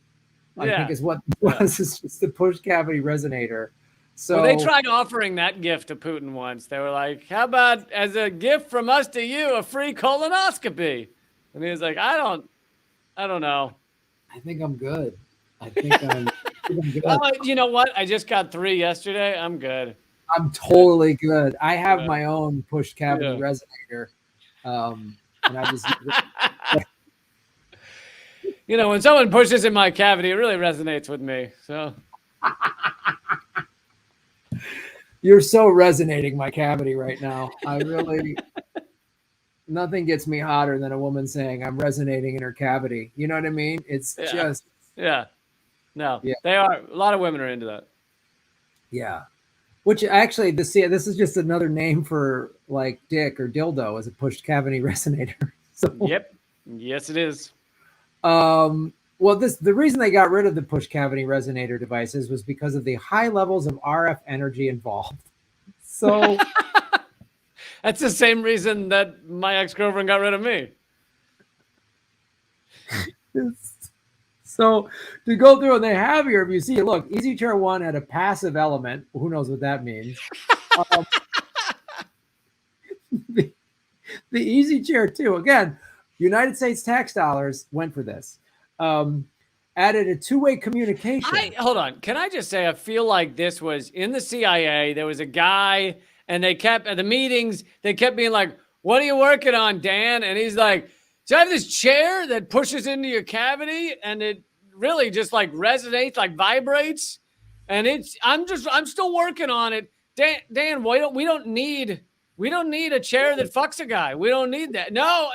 Speaker 1: I think is what it was. It's just the push cavity resonator. So
Speaker 2: they tried offering that gift to Putin once. They were like, "How about as a gift from us to you, a free colonoscopy?" And he was like, "I don't know.
Speaker 1: I think I'm good. I think I'm good."
Speaker 2: You know what? I just got 3 yesterday. I'm good.
Speaker 1: I'm totally good. I have my own push cavity resonator. And I just
Speaker 2: when someone pushes in my cavity, it really resonates with me. So
Speaker 1: you're so resonating my cavity right now. I really nothing gets me hotter than a woman saying I'm resonating in her cavity. You know what I mean? It's just
Speaker 2: No, they are. A lot of women are into that.
Speaker 1: Yeah. Which actually, this is just another name for like dick or dildo as a pushed cavity resonator. So,
Speaker 2: yep. Yes, it is.
Speaker 1: Well, the reason they got rid of the push cavity resonator devices was because of the high levels of RF energy involved. So
Speaker 2: that's the same reason that my ex-girlfriend got rid of me.
Speaker 1: So to go through, and they have here, if you see, look, Easy Chair 1 had a passive element. Who knows what that means? The Easy Chair 2, again, United States tax dollars went for this. Added a two-way communication.
Speaker 2: Hold on. Can I just say, I feel like this was in the CIA. There was a guy, and they kept, at the meetings, they kept being like, "What are you working on, Dan?" And he's like, "So I have this chair that pushes into your cavity, and it really just like resonates, like vibrates. And I'm still working on it. Dan, we don't need a chair that fucks a guy. We don't need that. No,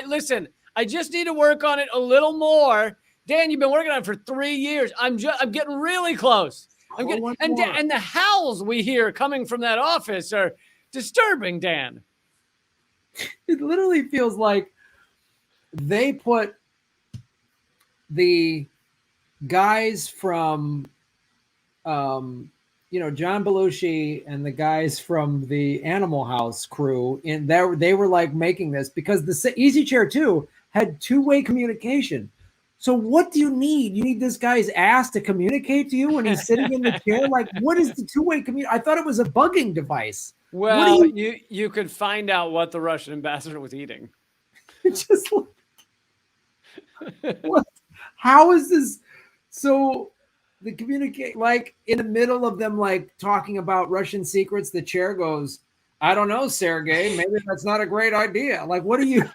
Speaker 2: listen, I just need to work on it a little more. Dan, you've been working on it for 3 years. I'm getting really close. And the howls we hear coming from that office are disturbing, Dan.
Speaker 1: It literally feels like they put the guys from, John Belushi and the guys from the Animal House crew in there. They were like making this because the Easy Chair 2 had two-way communication. So what do you need? You need this guy's ass to communicate to you when he's sitting in the chair? Like, what is the two-way communication? I thought it was a bugging device.
Speaker 2: Well, you could find out what the Russian ambassador was eating.
Speaker 1: Just what? How is this? So the communicate, like in the middle of them, like talking about Russian secrets, the chair goes, "I don't know, Sergey. Maybe that's not a great idea." Like, what are you?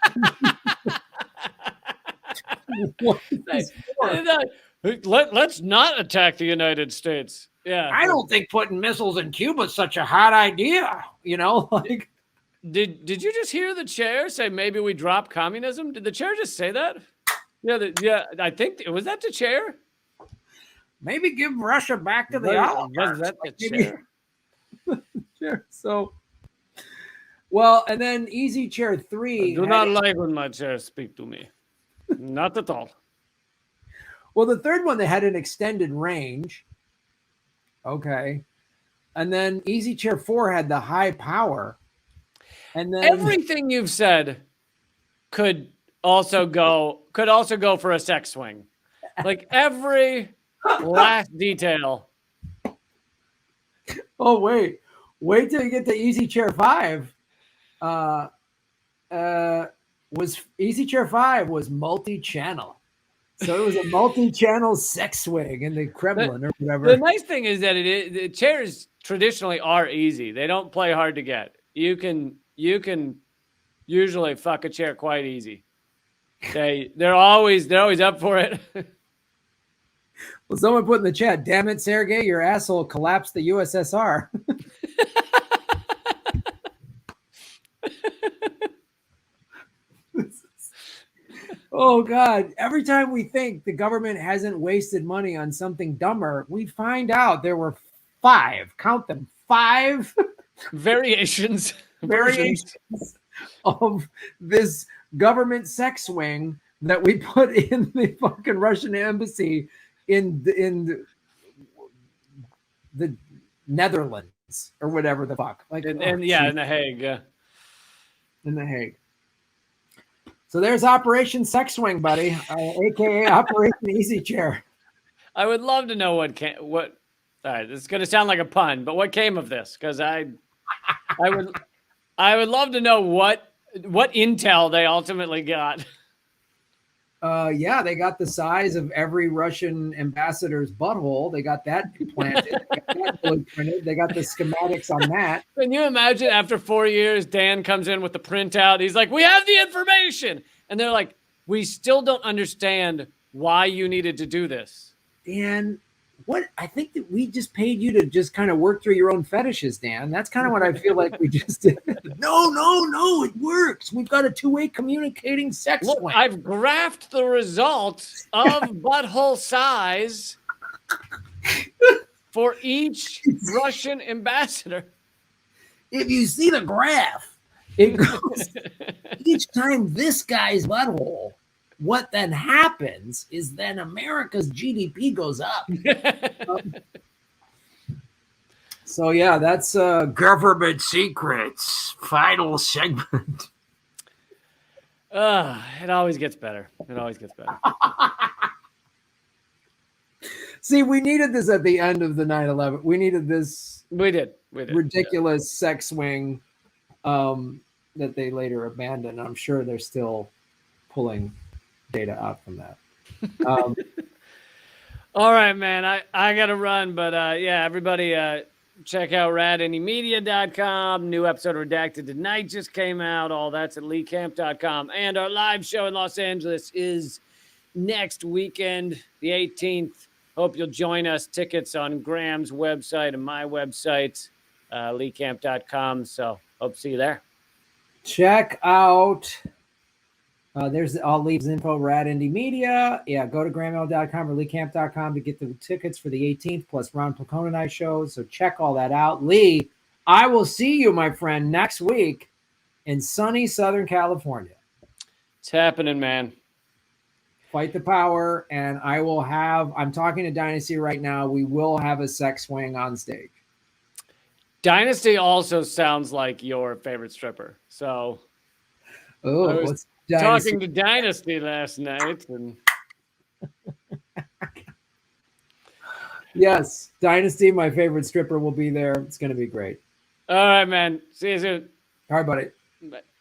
Speaker 2: Let's not attack the United States. Yeah,
Speaker 1: I don't think putting missiles in Cuba is such a hot idea. Like.
Speaker 2: Did you just hear the chair say maybe we drop communism? Did the chair just say that? Yeah. I think was that the chair.
Speaker 1: Maybe give Russia back to the oligarchs.
Speaker 2: Was that the chair?
Speaker 1: Chair. So. Well, and then Easy Chair 3.
Speaker 2: I do not like when my chairs speak to me. Not at all.
Speaker 1: Well, the third one, they had an extended range. Okay. And then Easy Chair 4 had the high power. And then
Speaker 2: everything you've said could also go for a sex swing. Like every last detail.
Speaker 1: Oh, wait till you get to Easy Chair 5. Easy Chair 5 was multi-channel. So it was a multi-channel sex swing in the Kremlin or whatever.
Speaker 2: The nice thing is that the chairs traditionally are easy. They don't play hard to get. You can usually fuck a chair quite easy. They're always up for it.
Speaker 1: Well, someone put in the chat, "Damn it, Sergey, your asshole collapsed the USSR." Oh God! Every time we think the government hasn't wasted money on something dumber, we find out there were 5. Count them, 5
Speaker 2: variations
Speaker 1: of this government sex swing that we put in the fucking Russian embassy in the Netherlands or whatever the fuck. Like,
Speaker 2: in The Hague. Yeah.
Speaker 1: In The Hague. So there's Operation Sex Swing, buddy, aka Operation Easy Chair.
Speaker 2: I would love to know what. All right, this is going to sound like a pun, but what came of this? Because I would love to know what intel they ultimately got.
Speaker 1: Yeah, they got the size of every Russian ambassador's butthole. They got that planted. They got that blueprinted. They got the schematics on that.
Speaker 2: Can you imagine after 4 years, Dan comes in with the printout. He's like, "We have the information." And they're like, "We still don't understand why you needed to do this."
Speaker 1: Dan, I think that we just paid you to just kind of work through your own fetishes, Dan. That's kind of what I feel like we just did. No, it works. We've got a two-way communicating sex
Speaker 2: Look,
Speaker 1: swing.
Speaker 2: I've graphed the results of butthole size for each Russian ambassador.
Speaker 1: If you see the graph, it goes each time this guy's butthole. What then happens is then America's GDP goes up. So yeah, that's government secrets final segment.
Speaker 2: It always gets better.
Speaker 1: See, we needed this at the end of the 9/11. We needed this.
Speaker 2: We did.
Speaker 1: Ridiculous sex swing that they later abandoned. I'm sure they're still pulling data out from that.
Speaker 2: All right, man. I gotta run, but yeah, everybody check out radanymedia.com. New episode of Redacted tonight just came out. All that's at leecamp.com. And our live show in Los Angeles is next weekend, the 18th. Hope you'll join us. Tickets on Graham's website and my website, leecamp.com. So hope to see you there.
Speaker 1: Check out There's all Leaves info, Rad Indie Media. Yeah, go to grahamel.com or leecamp.com to get the tickets for the 18th plus Ron Placona and I shows. So check all that out. Lee, I will see you, my friend, next week in sunny Southern California.
Speaker 2: It's happening, man.
Speaker 1: Fight the power, and I'm talking to Dynasty right now. We will have a sex swing on stage.
Speaker 2: Dynasty also sounds like your favorite stripper. So
Speaker 1: Oh,
Speaker 2: I was
Speaker 1: what's Dynasty?
Speaker 2: talking to Dynasty last night, and
Speaker 1: Yes, Dynasty, my favorite stripper, will be there. It's going to be great.
Speaker 2: all right, man. See you soon.
Speaker 1: All right, buddy.
Speaker 2: Bye.